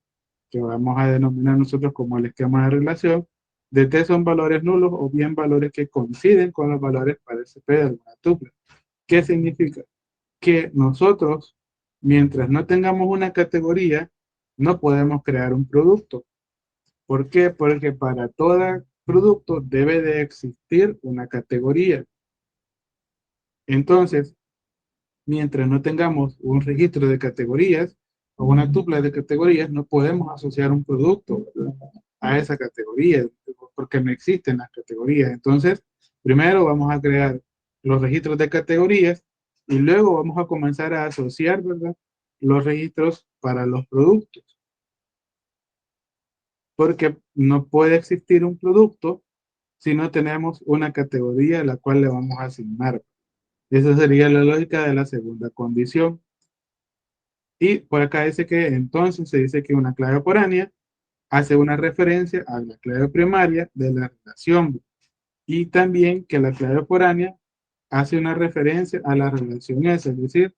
[SPEAKER 1] que vamos a denominar nosotros como el esquema de relación, de T son valores nulos o bien valores que coinciden con los valores para SP de alguna tupla. ¿Qué significa? Que nosotros, mientras no tengamos una categoría, no podemos crear un producto. ¿Por qué? Porque para todo producto debe de existir una categoría. Entonces, mientras no tengamos un registro de categorías o una tupla de categorías, no podemos asociar un producto, ¿verdad?, a esa categoría, porque no existen las categorías. Entonces, primero vamos a crear los registros de categorías y luego vamos a comenzar a asociar, ¿verdad?, los registros para los productos, porque no puede existir un producto si no tenemos una categoría a la cual le vamos a asignar. Esa sería la lógica de la segunda condición. Y por acá dice que entonces se dice que una clave foránea hace una referencia a la clave primaria de la relación y también que la clave foránea hace una referencia a la relación S, es decir,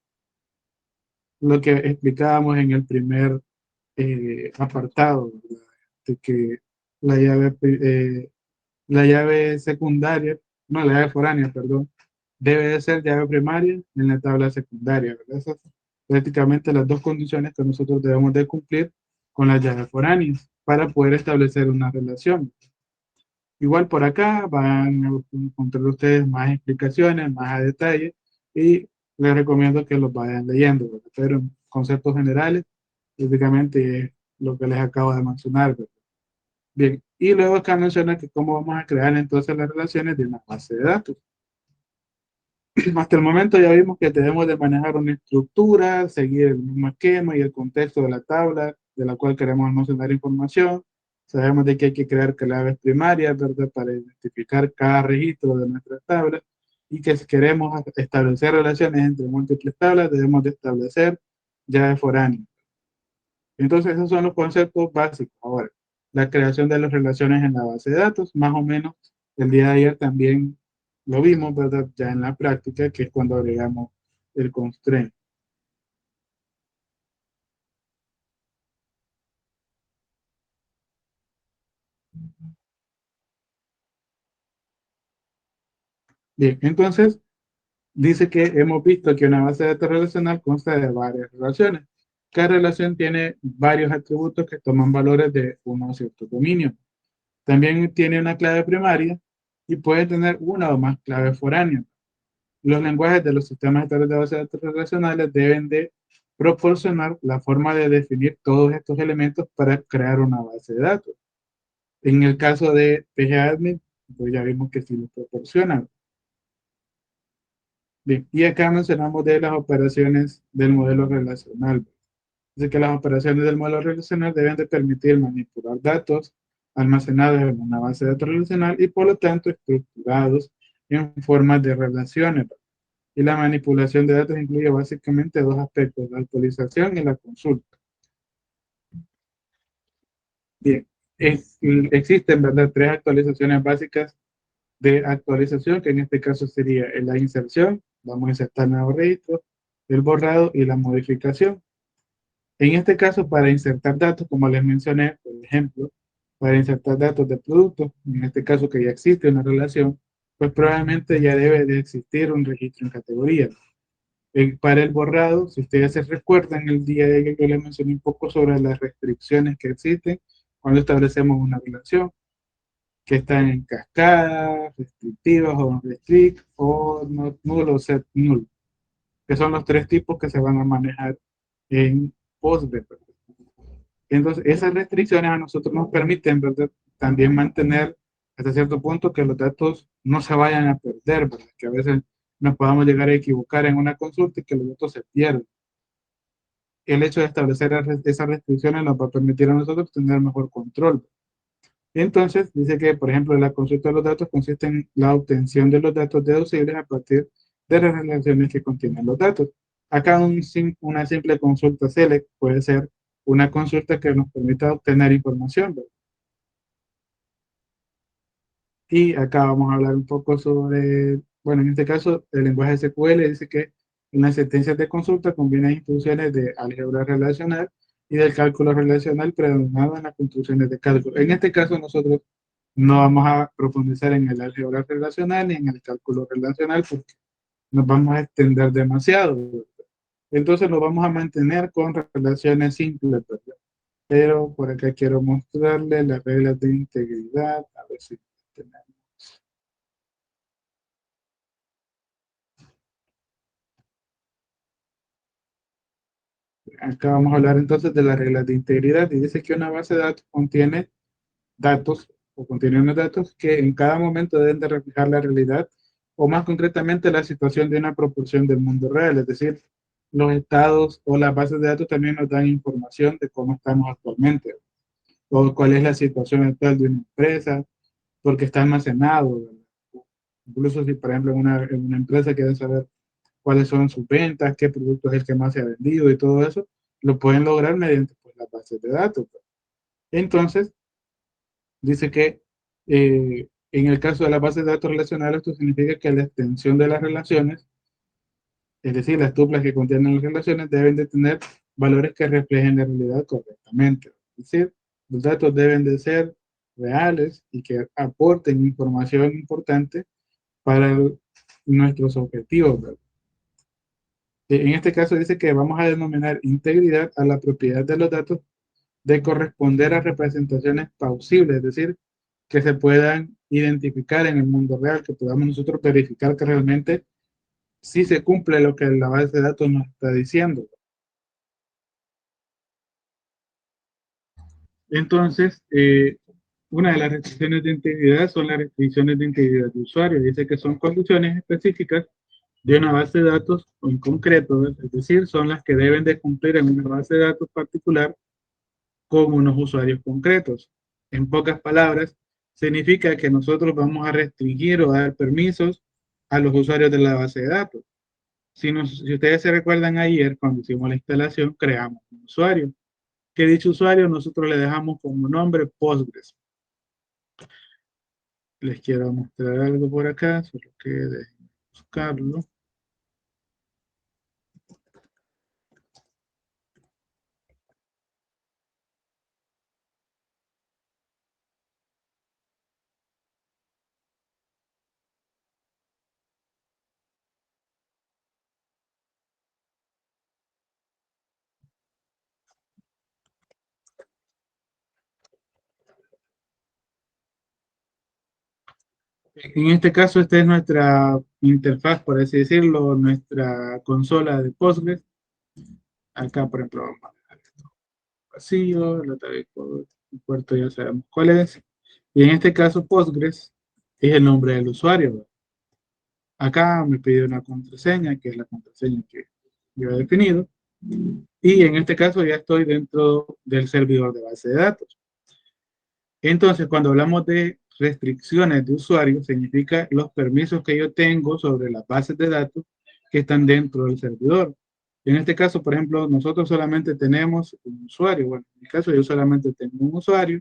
[SPEAKER 1] lo que explicábamos en el primer apartado, ¿verdad?, de que la llave, la llave secundaria, no, la llave foránea, perdón, debe de ser llave primaria en la tabla secundaria, ¿verdad? Esas son prácticamente las dos condiciones que nosotros debemos de cumplir con las llaves foráneas para poder establecer una relación. Igual por acá van a encontrar ustedes más explicaciones, más a detalle, y les recomiendo que los vayan leyendo, ¿verdad? Pero en conceptos generales, prácticamente es lo que les acabo de mencionar, ¿verdad? Bien, y luego acá menciona que cómo vamos a crear entonces las relaciones de una base de datos. Hasta el momento ya vimos que debemos de manejar una estructura, seguir el mismo esquema y el contexto de la tabla de la cual queremos almacenar información. Sabemos de que hay que crear claves primarias, ¿verdad?, para identificar cada registro de nuestra tabla, y que si queremos establecer relaciones entre múltiples tablas, debemos de establecer llaves foráneas. Entonces, esos son los conceptos básicos. Ahora, la creación de las relaciones en la base de datos, más o menos, el día de ayer también lo vimos, ¿verdad?, ya en la práctica, que es cuando agregamos el constraint. Bien, entonces, dice que hemos visto que una base de datos relacional consta de varias relaciones. Cada relación tiene varios atributos que toman valores de unos ciertos dominios. También tiene una clave primaria y puede tener una o más claves foráneas. Los lenguajes de los sistemas de base de datos relacionales deben de proporcionar la forma de definir todos estos elementos para crear una base de datos. En el caso de PGAdmin, pues ya vimos que sí lo proporcionan. Bien, y acá mencionamos de las operaciones del modelo relacional. Dice que las operaciones del modelo relacional deben de permitir manipular datos almacenados en una base de datos relacional y por lo tanto estructurados en formas de relaciones. Y la manipulación de datos incluye básicamente dos aspectos: la actualización y la consulta. Bien, existen, ¿verdad?, tres actualizaciones básicas de actualización, que en este caso sería la inserción, vamos a insertar nuevos registros, el borrado y la modificación. En este caso, para insertar datos, como les mencioné, por ejemplo, para insertar datos de productos, en este caso que ya existe una relación, pues probablemente ya debe de existir un registro en categoría. Para el borrado, si ustedes se recuerdan, el día de ayer yo les mencioné un poco sobre las restricciones que existen cuando establecemos una relación, que están en cascada, restrictivas o restrict, o null o set null, que son los tres tipos que se van a manejar en Postgres. Entonces, esas restricciones a nosotros nos permiten, ¿verdad?, también mantener hasta cierto punto que los datos no se vayan a perder, ¿verdad?, que a veces nos podamos llegar a equivocar en una consulta y que los datos se pierdan. El hecho de establecer esas restricciones nos va a permitir a nosotros tener mejor control. Entonces, dice que, por ejemplo, la consulta de los datos consiste en la obtención de los datos deducibles a partir de las relaciones que contienen los datos. Acá una simple consulta select puede ser una consulta que nos permita obtener información, ¿verdad? Y acá vamos a hablar un poco sobre, bueno, en este caso, el lenguaje SQL dice que en las sentencias de consulta combina instrucciones de álgebra relacional y del cálculo relacional predominado en las construcciones de cálculo. En este caso, nosotros no vamos a profundizar en el álgebra relacional ni en el cálculo relacional porque nos vamos a extender demasiado. Entonces, nos vamos a mantener con relaciones simples, ¿verdad? Pero por acá quiero mostrarle las reglas de integridad, a ver si tenemos. Acá vamos a hablar entonces de las reglas de integridad y dice que una base de datos contiene datos o contiene unos datos que en cada momento deben de reflejar la realidad o más concretamente la situación de una proporción del mundo real, es decir, los estados o las bases de datos también nos dan información de cómo estamos actualmente o cuál es la situación actual de una empresa, porque está almacenado, ¿verdad? Incluso si por ejemplo en una empresa quieren saber cuáles son sus ventas, qué producto es el que más se ha vendido y todo eso, lo pueden lograr mediante pues, las bases de datos, pues. Entonces, dice que en el caso de las bases de datos relacionales, esto significa que la extensión de las relaciones, es decir, las tuplas que contienen las relaciones, deben de tener valores que reflejen la realidad correctamente. Es decir, los datos deben de ser reales y que aporten información importante para nuestros objetivos, ¿verdad? En este caso dice que vamos a denominar integridad a la propiedad de los datos de corresponder a representaciones plausibles, es decir, que se puedan identificar en el mundo real, que podamos nosotros verificar que realmente sí se cumple lo que la base de datos nos está diciendo. Entonces, una de las restricciones de integridad son las restricciones de integridad de usuario. Dice que son condiciones específicas de una base de datos en concreto, es decir, son las que deben de cumplir en una base de datos particular con unos usuarios concretos. En pocas palabras, significa que nosotros vamos a restringir o dar permisos a los usuarios de la base de datos. Si ustedes se recuerdan ayer, cuando hicimos la instalación, creamos un usuario. Que dicho usuario nosotros le dejamos como nombre Postgres. Les quiero mostrar algo por acá, solo que dejen buscarlo. En este caso, esta es nuestra interfaz, por así decirlo, nuestra consola de Postgres. Acá, por ejemplo, vamos a dejar esto vacío, el puerto ya sabemos cuál es. Y en este caso, Postgres es el nombre del usuario. Acá me pide una contraseña, que es la contraseña que yo he definido. Y en este caso ya estoy dentro del servidor de base de datos. Entonces, cuando hablamos de restricciones de usuario, significa los permisos que yo tengo sobre las bases de datos que están dentro del servidor. En este caso, por ejemplo, nosotros solamente tenemos un usuario. Bueno, en mi caso yo solamente tengo un usuario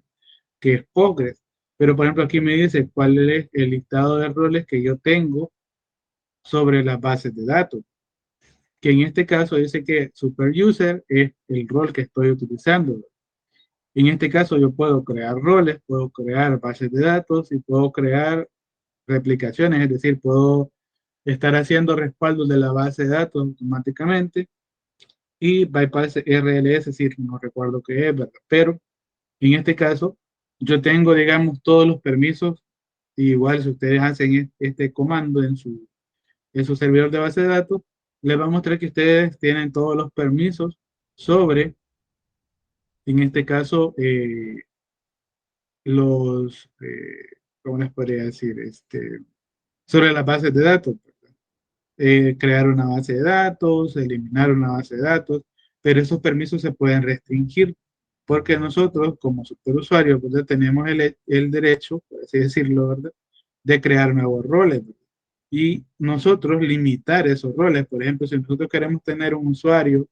[SPEAKER 1] que es Postgres. Pero, por ejemplo, aquí me dice cuál es el listado de roles que yo tengo sobre las bases de datos. Que en este caso dice que super user es el rol que estoy utilizando. En este caso yo puedo crear roles, puedo crear bases de datos y puedo crear replicaciones, es decir, puedo estar haciendo respaldo de la base de datos automáticamente y bypass RLS, es decir, no recuerdo qué es, ¿verdad? Pero en este caso yo tengo, digamos, todos los permisos. Igual si ustedes hacen este comando en su servidor de base de datos, les va a mostrar que ustedes tienen todos los permisos sobre, en este caso, ¿cómo les podría decir? Sobre las bases de datos. Crear una base de datos, eliminar una base de datos, pero esos permisos se pueden restringir porque nosotros como superusuarios pues, tenemos el derecho, por así decirlo, ¿verdad? De crear nuevos roles, ¿verdad? Y nosotros limitar esos roles. Por ejemplo, si nosotros queremos tener un usuario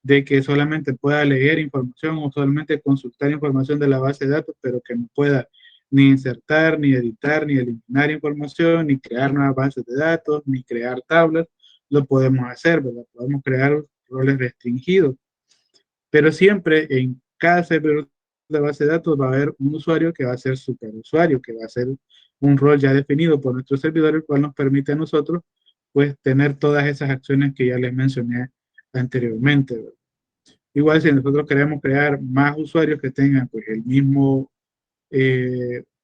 [SPEAKER 1] de que solamente pueda leer información o solamente consultar información de la base de datos, pero que no pueda ni insertar, ni editar, ni eliminar información, ni crear nuevas bases de datos, ni crear tablas. Lo podemos hacer, ¿verdad? Podemos crear roles restringidos, pero siempre en cada servidor de base de datos va a haber un usuario que va a ser superusuario, que va a ser un rol ya definido por nuestro servidor, el cual nos permite a nosotros pues tener todas esas acciones que ya les mencioné anteriormente, ¿verdad? Igual si nosotros queremos crear más usuarios que tengan pues el mismo,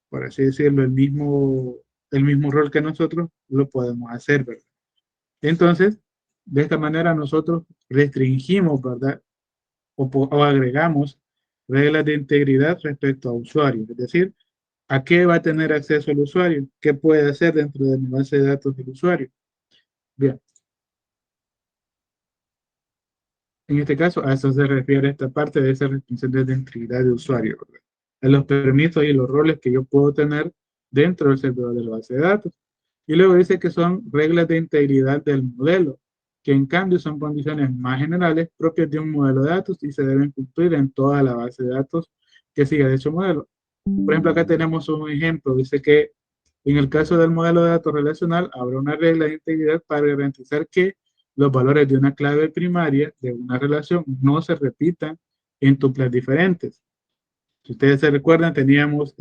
[SPEAKER 1] por así decirlo, el mismo rol que nosotros, lo podemos hacer, ¿verdad? Entonces, de esta manera nosotros restringimos, ¿verdad? O agregamos reglas de integridad respecto a usuarios, es decir, a qué va a tener acceso el usuario, qué puede hacer dentro de mi base de datos del usuario. Bien, en este caso, a eso se refiere esta parte de esa restricción de integridad de usuario, ¿verdad? A los permisos y los roles que yo puedo tener dentro del servidor de la base de datos. Y luego dice que son reglas de integridad del modelo, que en cambio son condiciones más generales propias de un modelo de datos y se deben cumplir en toda la base de datos que siga dicho modelo. Por ejemplo, acá tenemos un ejemplo, dice que en el caso del modelo de datos relacional habrá una regla de integridad para garantizar que los valores de una clave primaria de una relación no se repitan en tuplas diferentes. Si ustedes se recuerdan, teníamos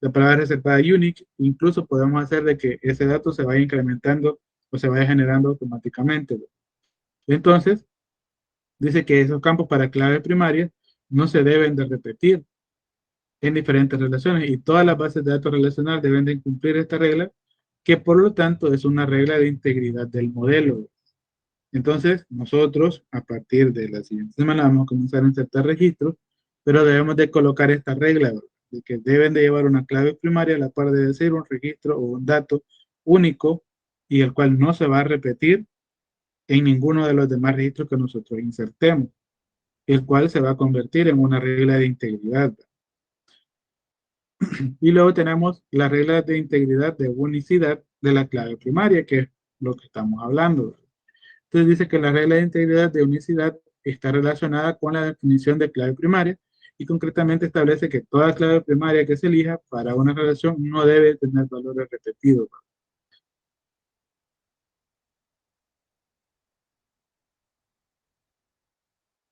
[SPEAKER 1] la palabra reservada unique, incluso podemos hacer de que ese dato se vaya incrementando o se vaya generando automáticamente. Entonces, dice que esos campos para clave primaria no se deben de repetir en diferentes relaciones y todas las bases de datos relacionales deben de cumplir esta regla, que por lo tanto es una regla de integridad del modelo. Entonces, nosotros a partir de la siguiente semana vamos a comenzar a insertar registros, pero debemos de colocar esta regla, ¿verdad? De que deben de llevar una clave primaria a la par de decir un registro o un dato único y el cual no se va a repetir en ninguno de los demás registros que nosotros insertemos, el cual se va a convertir en una regla de integridad. Y luego tenemos las reglas de integridad de unicidad de la clave primaria, que es lo que estamos hablando. Entonces dice que la regla de integridad de unicidad está relacionada con la definición de clave primaria y concretamente establece que toda clave primaria que se elija para una relación no debe tener valores repetidos.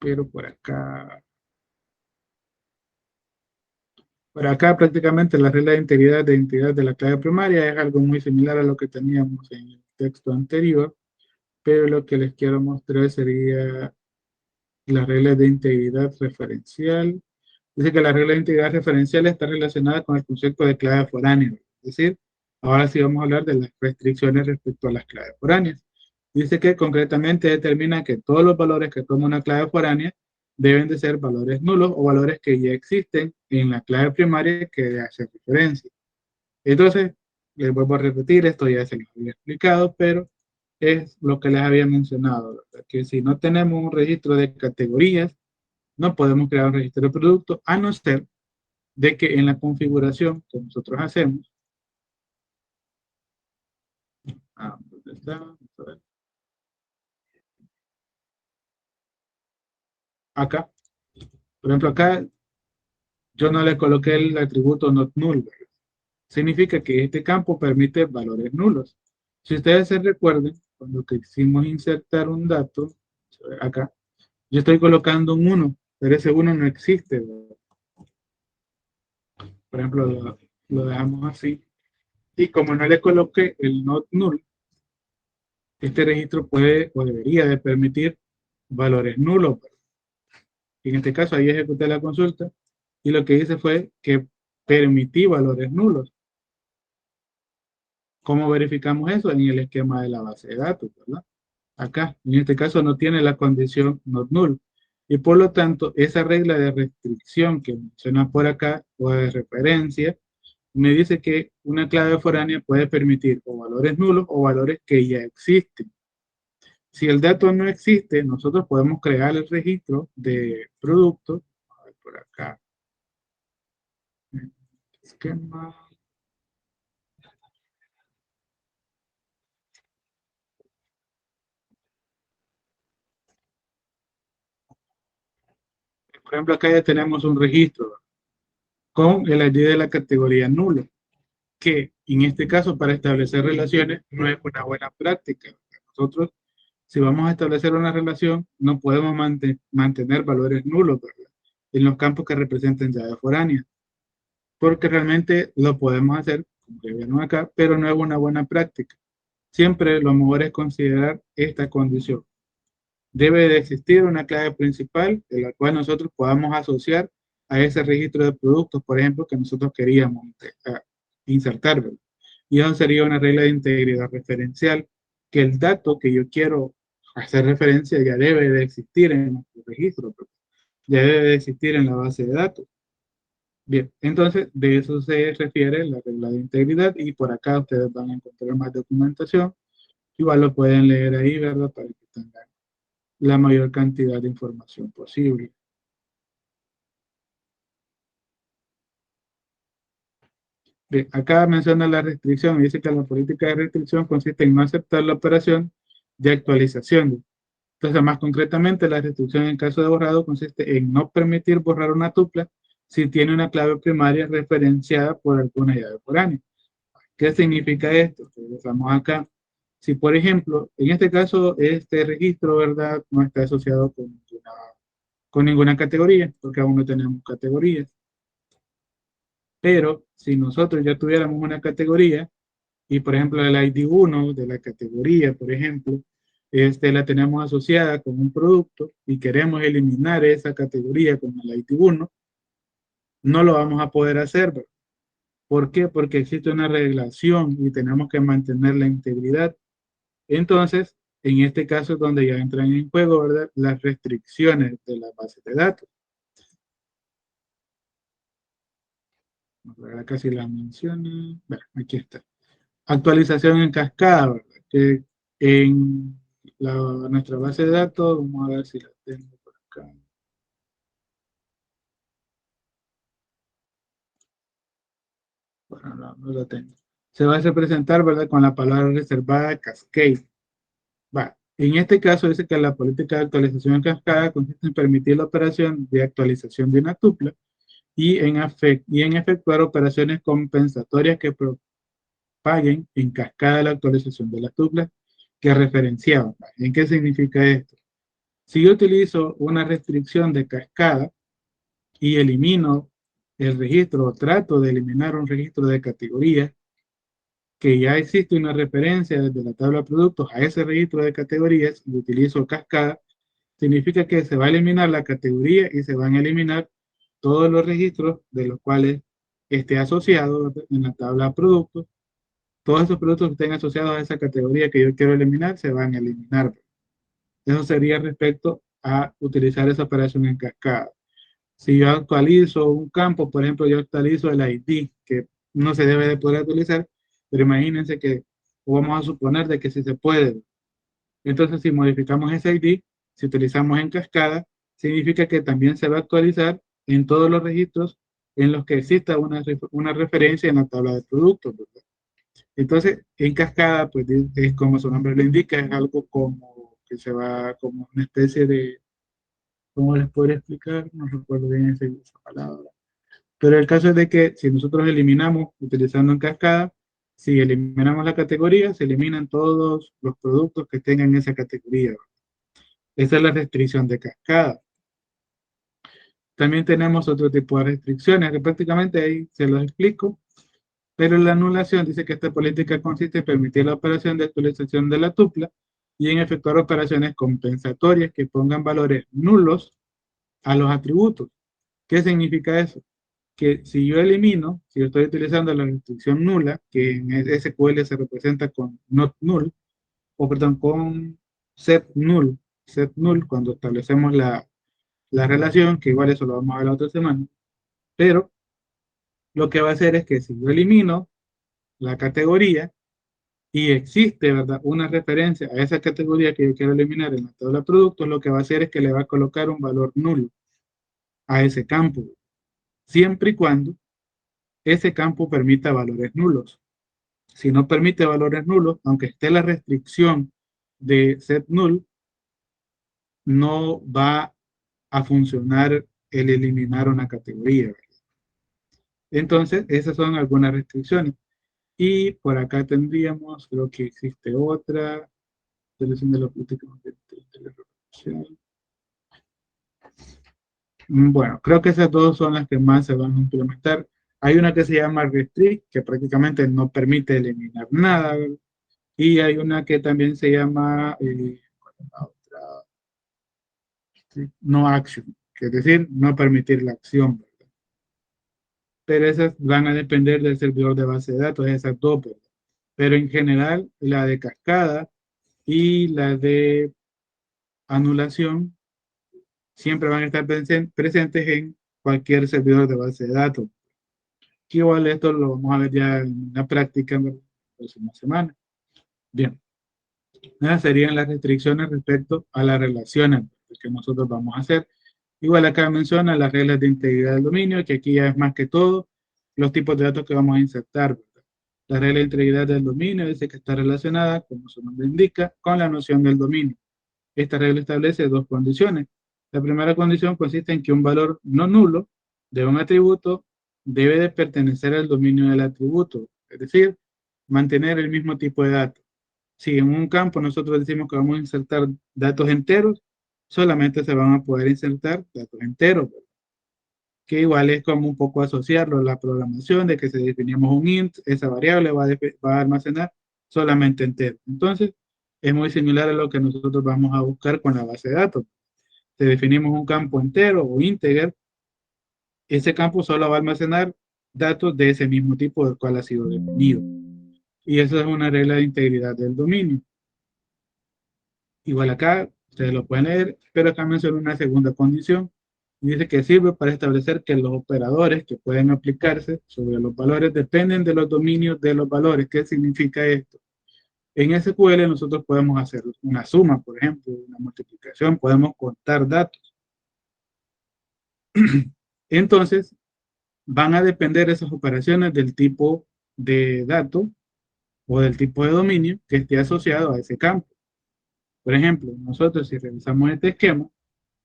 [SPEAKER 1] Pero por acá prácticamente la regla de integridad de la clave primaria es algo muy similar a lo que teníamos en el texto anterior, pero lo que les quiero mostrar sería la regla de integridad referencial. Dice que la regla de integridad referencial está relacionada con el concepto de clave foránea. Es decir, ahora sí vamos a hablar de las restricciones respecto a las claves foráneas. Dice que concretamente determina que todos los valores que toma una clave foránea deben de ser valores nulos o valores que ya existen en la clave primaria que hace referencia. Entonces, les vuelvo a repetir, esto ya se lo había explicado, pero es lo que les había mencionado, ¿verdad? Que si no tenemos un registro de categorías, no podemos crear un registro de producto, a no ser de que en la configuración que nosotros hacemos, ¿dónde está? Acá, por ejemplo, acá yo no le coloqué el atributo not null, ¿verdad? Significa que este campo permite valores nulos. Si ustedes se recuerdan, cuando quisimos insertar un dato, acá, yo estoy colocando un uno, pero ese uno no existe, ¿verdad? Por ejemplo, lo dejamos así. Y como no le coloqué el not null, este registro puede o debería de permitir valores nulos. En este caso, ahí ejecuté la consulta y lo que hice fue que permití valores nulos. ¿Cómo verificamos eso? En el esquema de la base de datos, ¿verdad? Acá, en este caso, no tiene la condición not null. Y por lo tanto, esa regla de restricción que menciona por acá o de referencia, me dice que una clave foránea puede permitir o valores nulos o valores que ya existen. Si el dato no existe, nosotros podemos crear el registro de producto. A ver, por acá. Esquema. Por ejemplo, acá ya tenemos un registro con el ID de la categoría nulo, que en este caso para establecer relaciones no es una buena práctica. Nosotros, si vamos a establecer una relación, no podemos mantener valores nulos, ¿verdad? En los campos que representen llave foránea, porque realmente lo podemos hacer, como ya vieron acá, pero no es una buena práctica. Siempre lo mejor es considerar esta condición. Debe de existir una clave principal de la cual nosotros podamos asociar a ese registro de productos, por ejemplo, que nosotros queríamos insertar, ¿verdad? Y eso sería una regla de integridad referencial, que el dato que yo quiero hacer referencia ya debe de existir en nuestro registro, ¿verdad? Ya debe de existir en la base de datos. Bien, entonces de eso se refiere la regla de integridad y por acá ustedes van a encontrar más documentación. Igual lo pueden leer ahí, ¿verdad? Para que tengan la mayor cantidad de información posible. Bien, acá menciona la restricción y dice que la política de restricción consiste en no aceptar la operación de actualización. Entonces, más concretamente, la restricción en caso de borrado consiste en no permitir borrar una tupla si tiene una clave primaria referenciada por alguna llave foránea. ¿Qué significa esto? Regresamos acá. Si, por ejemplo, en este caso, este registro, ¿verdad? No está asociado con ninguna categoría, porque aún no tenemos categorías. Pero si nosotros ya tuviéramos una categoría, y por ejemplo el ID1 de la categoría, por ejemplo, la tenemos asociada con un producto y queremos eliminar esa categoría con el ID1, no lo vamos a poder hacer, ¿verdad? ¿Por qué? Porque existe una reglación y tenemos que mantener la integridad. Entonces, en este caso es donde ya entran en juego, ¿verdad? Las restricciones de la base de datos. ¿Verdad? Casi la menciono. Bueno, aquí está. Actualización en cascada, ¿verdad? Que en nuestra base de datos, vamos a ver si la tengo por acá. Bueno, no la tengo. Se va a representar, ¿verdad? Con la palabra reservada cascade. Va. En este caso dice que la política de actualización en cascada consiste en permitir la operación de actualización de una tupla y en efectuar operaciones compensatorias que propaguen en cascada la actualización de las tuplas que referenciaban. ¿En qué significa esto? Si yo utilizo una restricción de cascada y elimino el registro o trato de eliminar un registro de categoría, que ya existe una referencia desde la tabla de productos a ese registro de categorías y utilizo cascada, significa que se va a eliminar la categoría y se van a eliminar todos los registros de los cuales esté asociado en la tabla de productos. Todos esos productos que estén asociados a esa categoría que yo quiero eliminar se van a eliminar. Eso sería respecto a utilizar esa operación en cascada. Si yo actualizo un campo, por ejemplo, yo actualizo el ID, que no se debe de poder actualizar, pero imagínense que, o vamos a suponer de que sí se puede. Entonces, si modificamos ese ID, si utilizamos en cascada, significa que también se va a actualizar en todos los registros en los que exista una referencia en la tabla de productos, ¿verdad? Entonces, en cascada, pues es como su nombre lo indica, es algo como que se va como una especie de, ¿cómo les podría explicar? No recuerdo bien esa palabra. Pero el caso es de que si nosotros eliminamos, utilizando en cascada, si eliminamos la categoría, se eliminan todos los productos que tengan esa categoría. Esa es la restricción de cascada. También tenemos otro tipo de restricciones que prácticamente ahí se los explico. Pero la anulación dice que esta política consiste en permitir la operación de actualización de la tupla y en efectuar operaciones compensatorias que pongan valores nulos a los atributos. ¿Qué significa eso? Que si yo elimino, si yo estoy utilizando la restricción nula, que en SQL se representa con not null, o perdón, con set null, cuando establecemos la relación, que igual eso lo vamos a ver la otra semana, pero lo que va a hacer es que si yo elimino la categoría y existe, ¿verdad?, una referencia a esa categoría que yo quiero eliminar en la tabla de productos, lo que va a hacer es que le va a colocar un valor nulo a ese campo, siempre y cuando ese campo permita valores nulos. Si no permite valores nulos, aunque esté la restricción de set null, no va a funcionar el eliminar una categoría. Entonces, esas son algunas restricciones. Y por acá tendríamos, creo que existe otra, selección de los políticos de la reproducción. Bueno, creo que esas dos son las que más se van a implementar. Hay una que se llama Restrict, que prácticamente no permite eliminar nada, ¿verdad? Y hay una que también se llama ¿cuál es la otra? Sí, No Action, que es decir, no permitir la acción, ¿verdad? Pero esas van a depender del servidor de base de datos, esas dos, ¿verdad? Pero en general, la de cascada y la de anulación siempre van a estar presentes en cualquier servidor de base de datos. Que igual esto lo vamos a ver ya en la práctica en la próxima semana. Bien, esas serían las restricciones respecto a las relaciones que nosotros vamos a hacer. Igual acá menciona las reglas de integridad del dominio, que aquí ya es más que todo los tipos de datos que vamos a insertar, ¿verdad? La regla de integridad del dominio dice que está relacionada, como su nombre indica, con la noción del dominio. Esta regla establece dos condiciones. La primera condición consiste en que un valor no nulo de un atributo debe de pertenecer al dominio del atributo, es decir, mantener el mismo tipo de datos. Si en un campo nosotros decimos que vamos a insertar datos enteros, solamente se van a poder insertar datos enteros, que igual es como un poco asociarlo a la programación de que si definimos un int, esa variable va a almacenar solamente enteros. Entonces, es muy similar a lo que nosotros vamos a buscar con la base de datos. Si definimos un campo entero o integer, ese campo solo va a almacenar datos de ese mismo tipo del cual ha sido definido. Y eso es una regla de integridad del dominio. Igual acá, ustedes lo pueden leer, pero acá menciona una segunda condición. Y dice que sirve para establecer que los operadores que pueden aplicarse sobre los valores dependen de los dominios de los valores. ¿Qué significa esto? En SQL nosotros podemos hacer una suma, por ejemplo, una multiplicación, podemos contar datos. Entonces, van a depender esas operaciones del tipo de dato o del tipo de dominio que esté asociado a ese campo. Por ejemplo, nosotros si revisamos este esquema,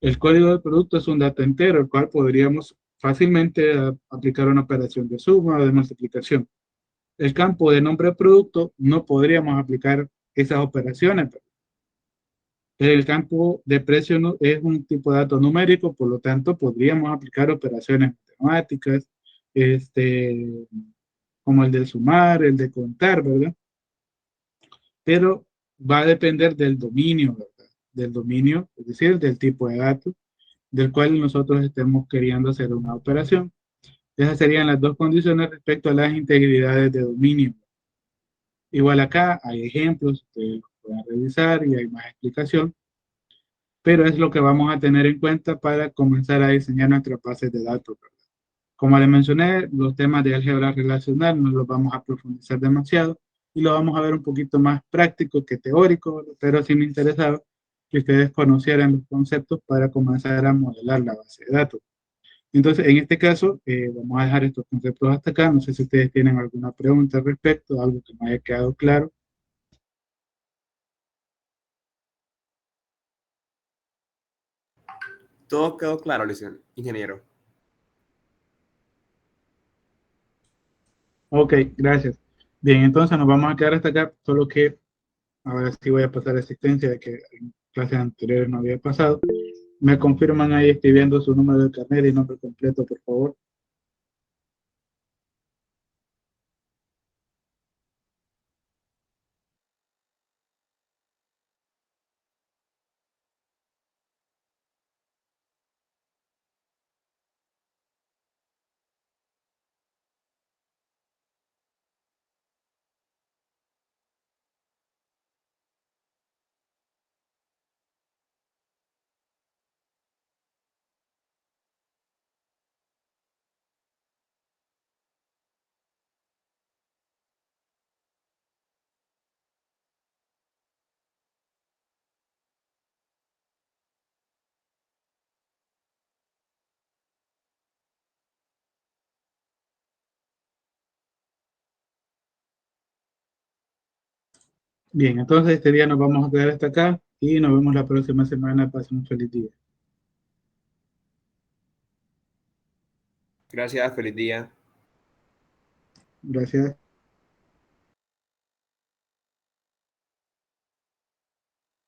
[SPEAKER 1] el código del producto es un dato entero, el cual podríamos fácilmente aplicar una operación de suma o de multiplicación. El campo de nombre de producto no podríamos aplicar esas operaciones. El campo de precio es un tipo de dato numérico, por lo tanto podríamos aplicar operaciones matemáticas, este, como el de sumar, el de contar, ¿verdad? Pero va a depender del dominio, ¿verdad? Del dominio, es decir, del tipo de datos del cual nosotros estemos queriendo hacer una operación. Esas serían las dos condiciones respecto a las integridades de dominio. Igual acá hay ejemplos, ustedes los pueden revisar y hay más explicación, pero es lo que vamos a tener en cuenta para comenzar a diseñar nuestras bases de datos. Como les mencioné, los temas de álgebra relacional no los vamos a profundizar demasiado y lo vamos a ver un poquito más práctico que teórico, pero sí me interesaba que ustedes conocieran los conceptos para comenzar a modelar la base de datos. Entonces, en este caso, vamos a dejar estos conceptos hasta acá. No sé si ustedes tienen alguna pregunta al respecto, algo que no haya quedado claro.
[SPEAKER 2] Todo quedó claro, ingeniero.
[SPEAKER 1] Ok, gracias. Bien, entonces nos vamos a quedar hasta acá, solo que ahora sí voy a pasar asistencia de que en clases anteriores no había pasado. Me confirman ahí escribiendo su número de carnet y nombre completo, por favor. Bien, entonces este día nos vamos a quedar hasta acá y nos vemos la próxima semana. Pasen un feliz día.
[SPEAKER 2] Gracias, feliz día.
[SPEAKER 1] Gracias.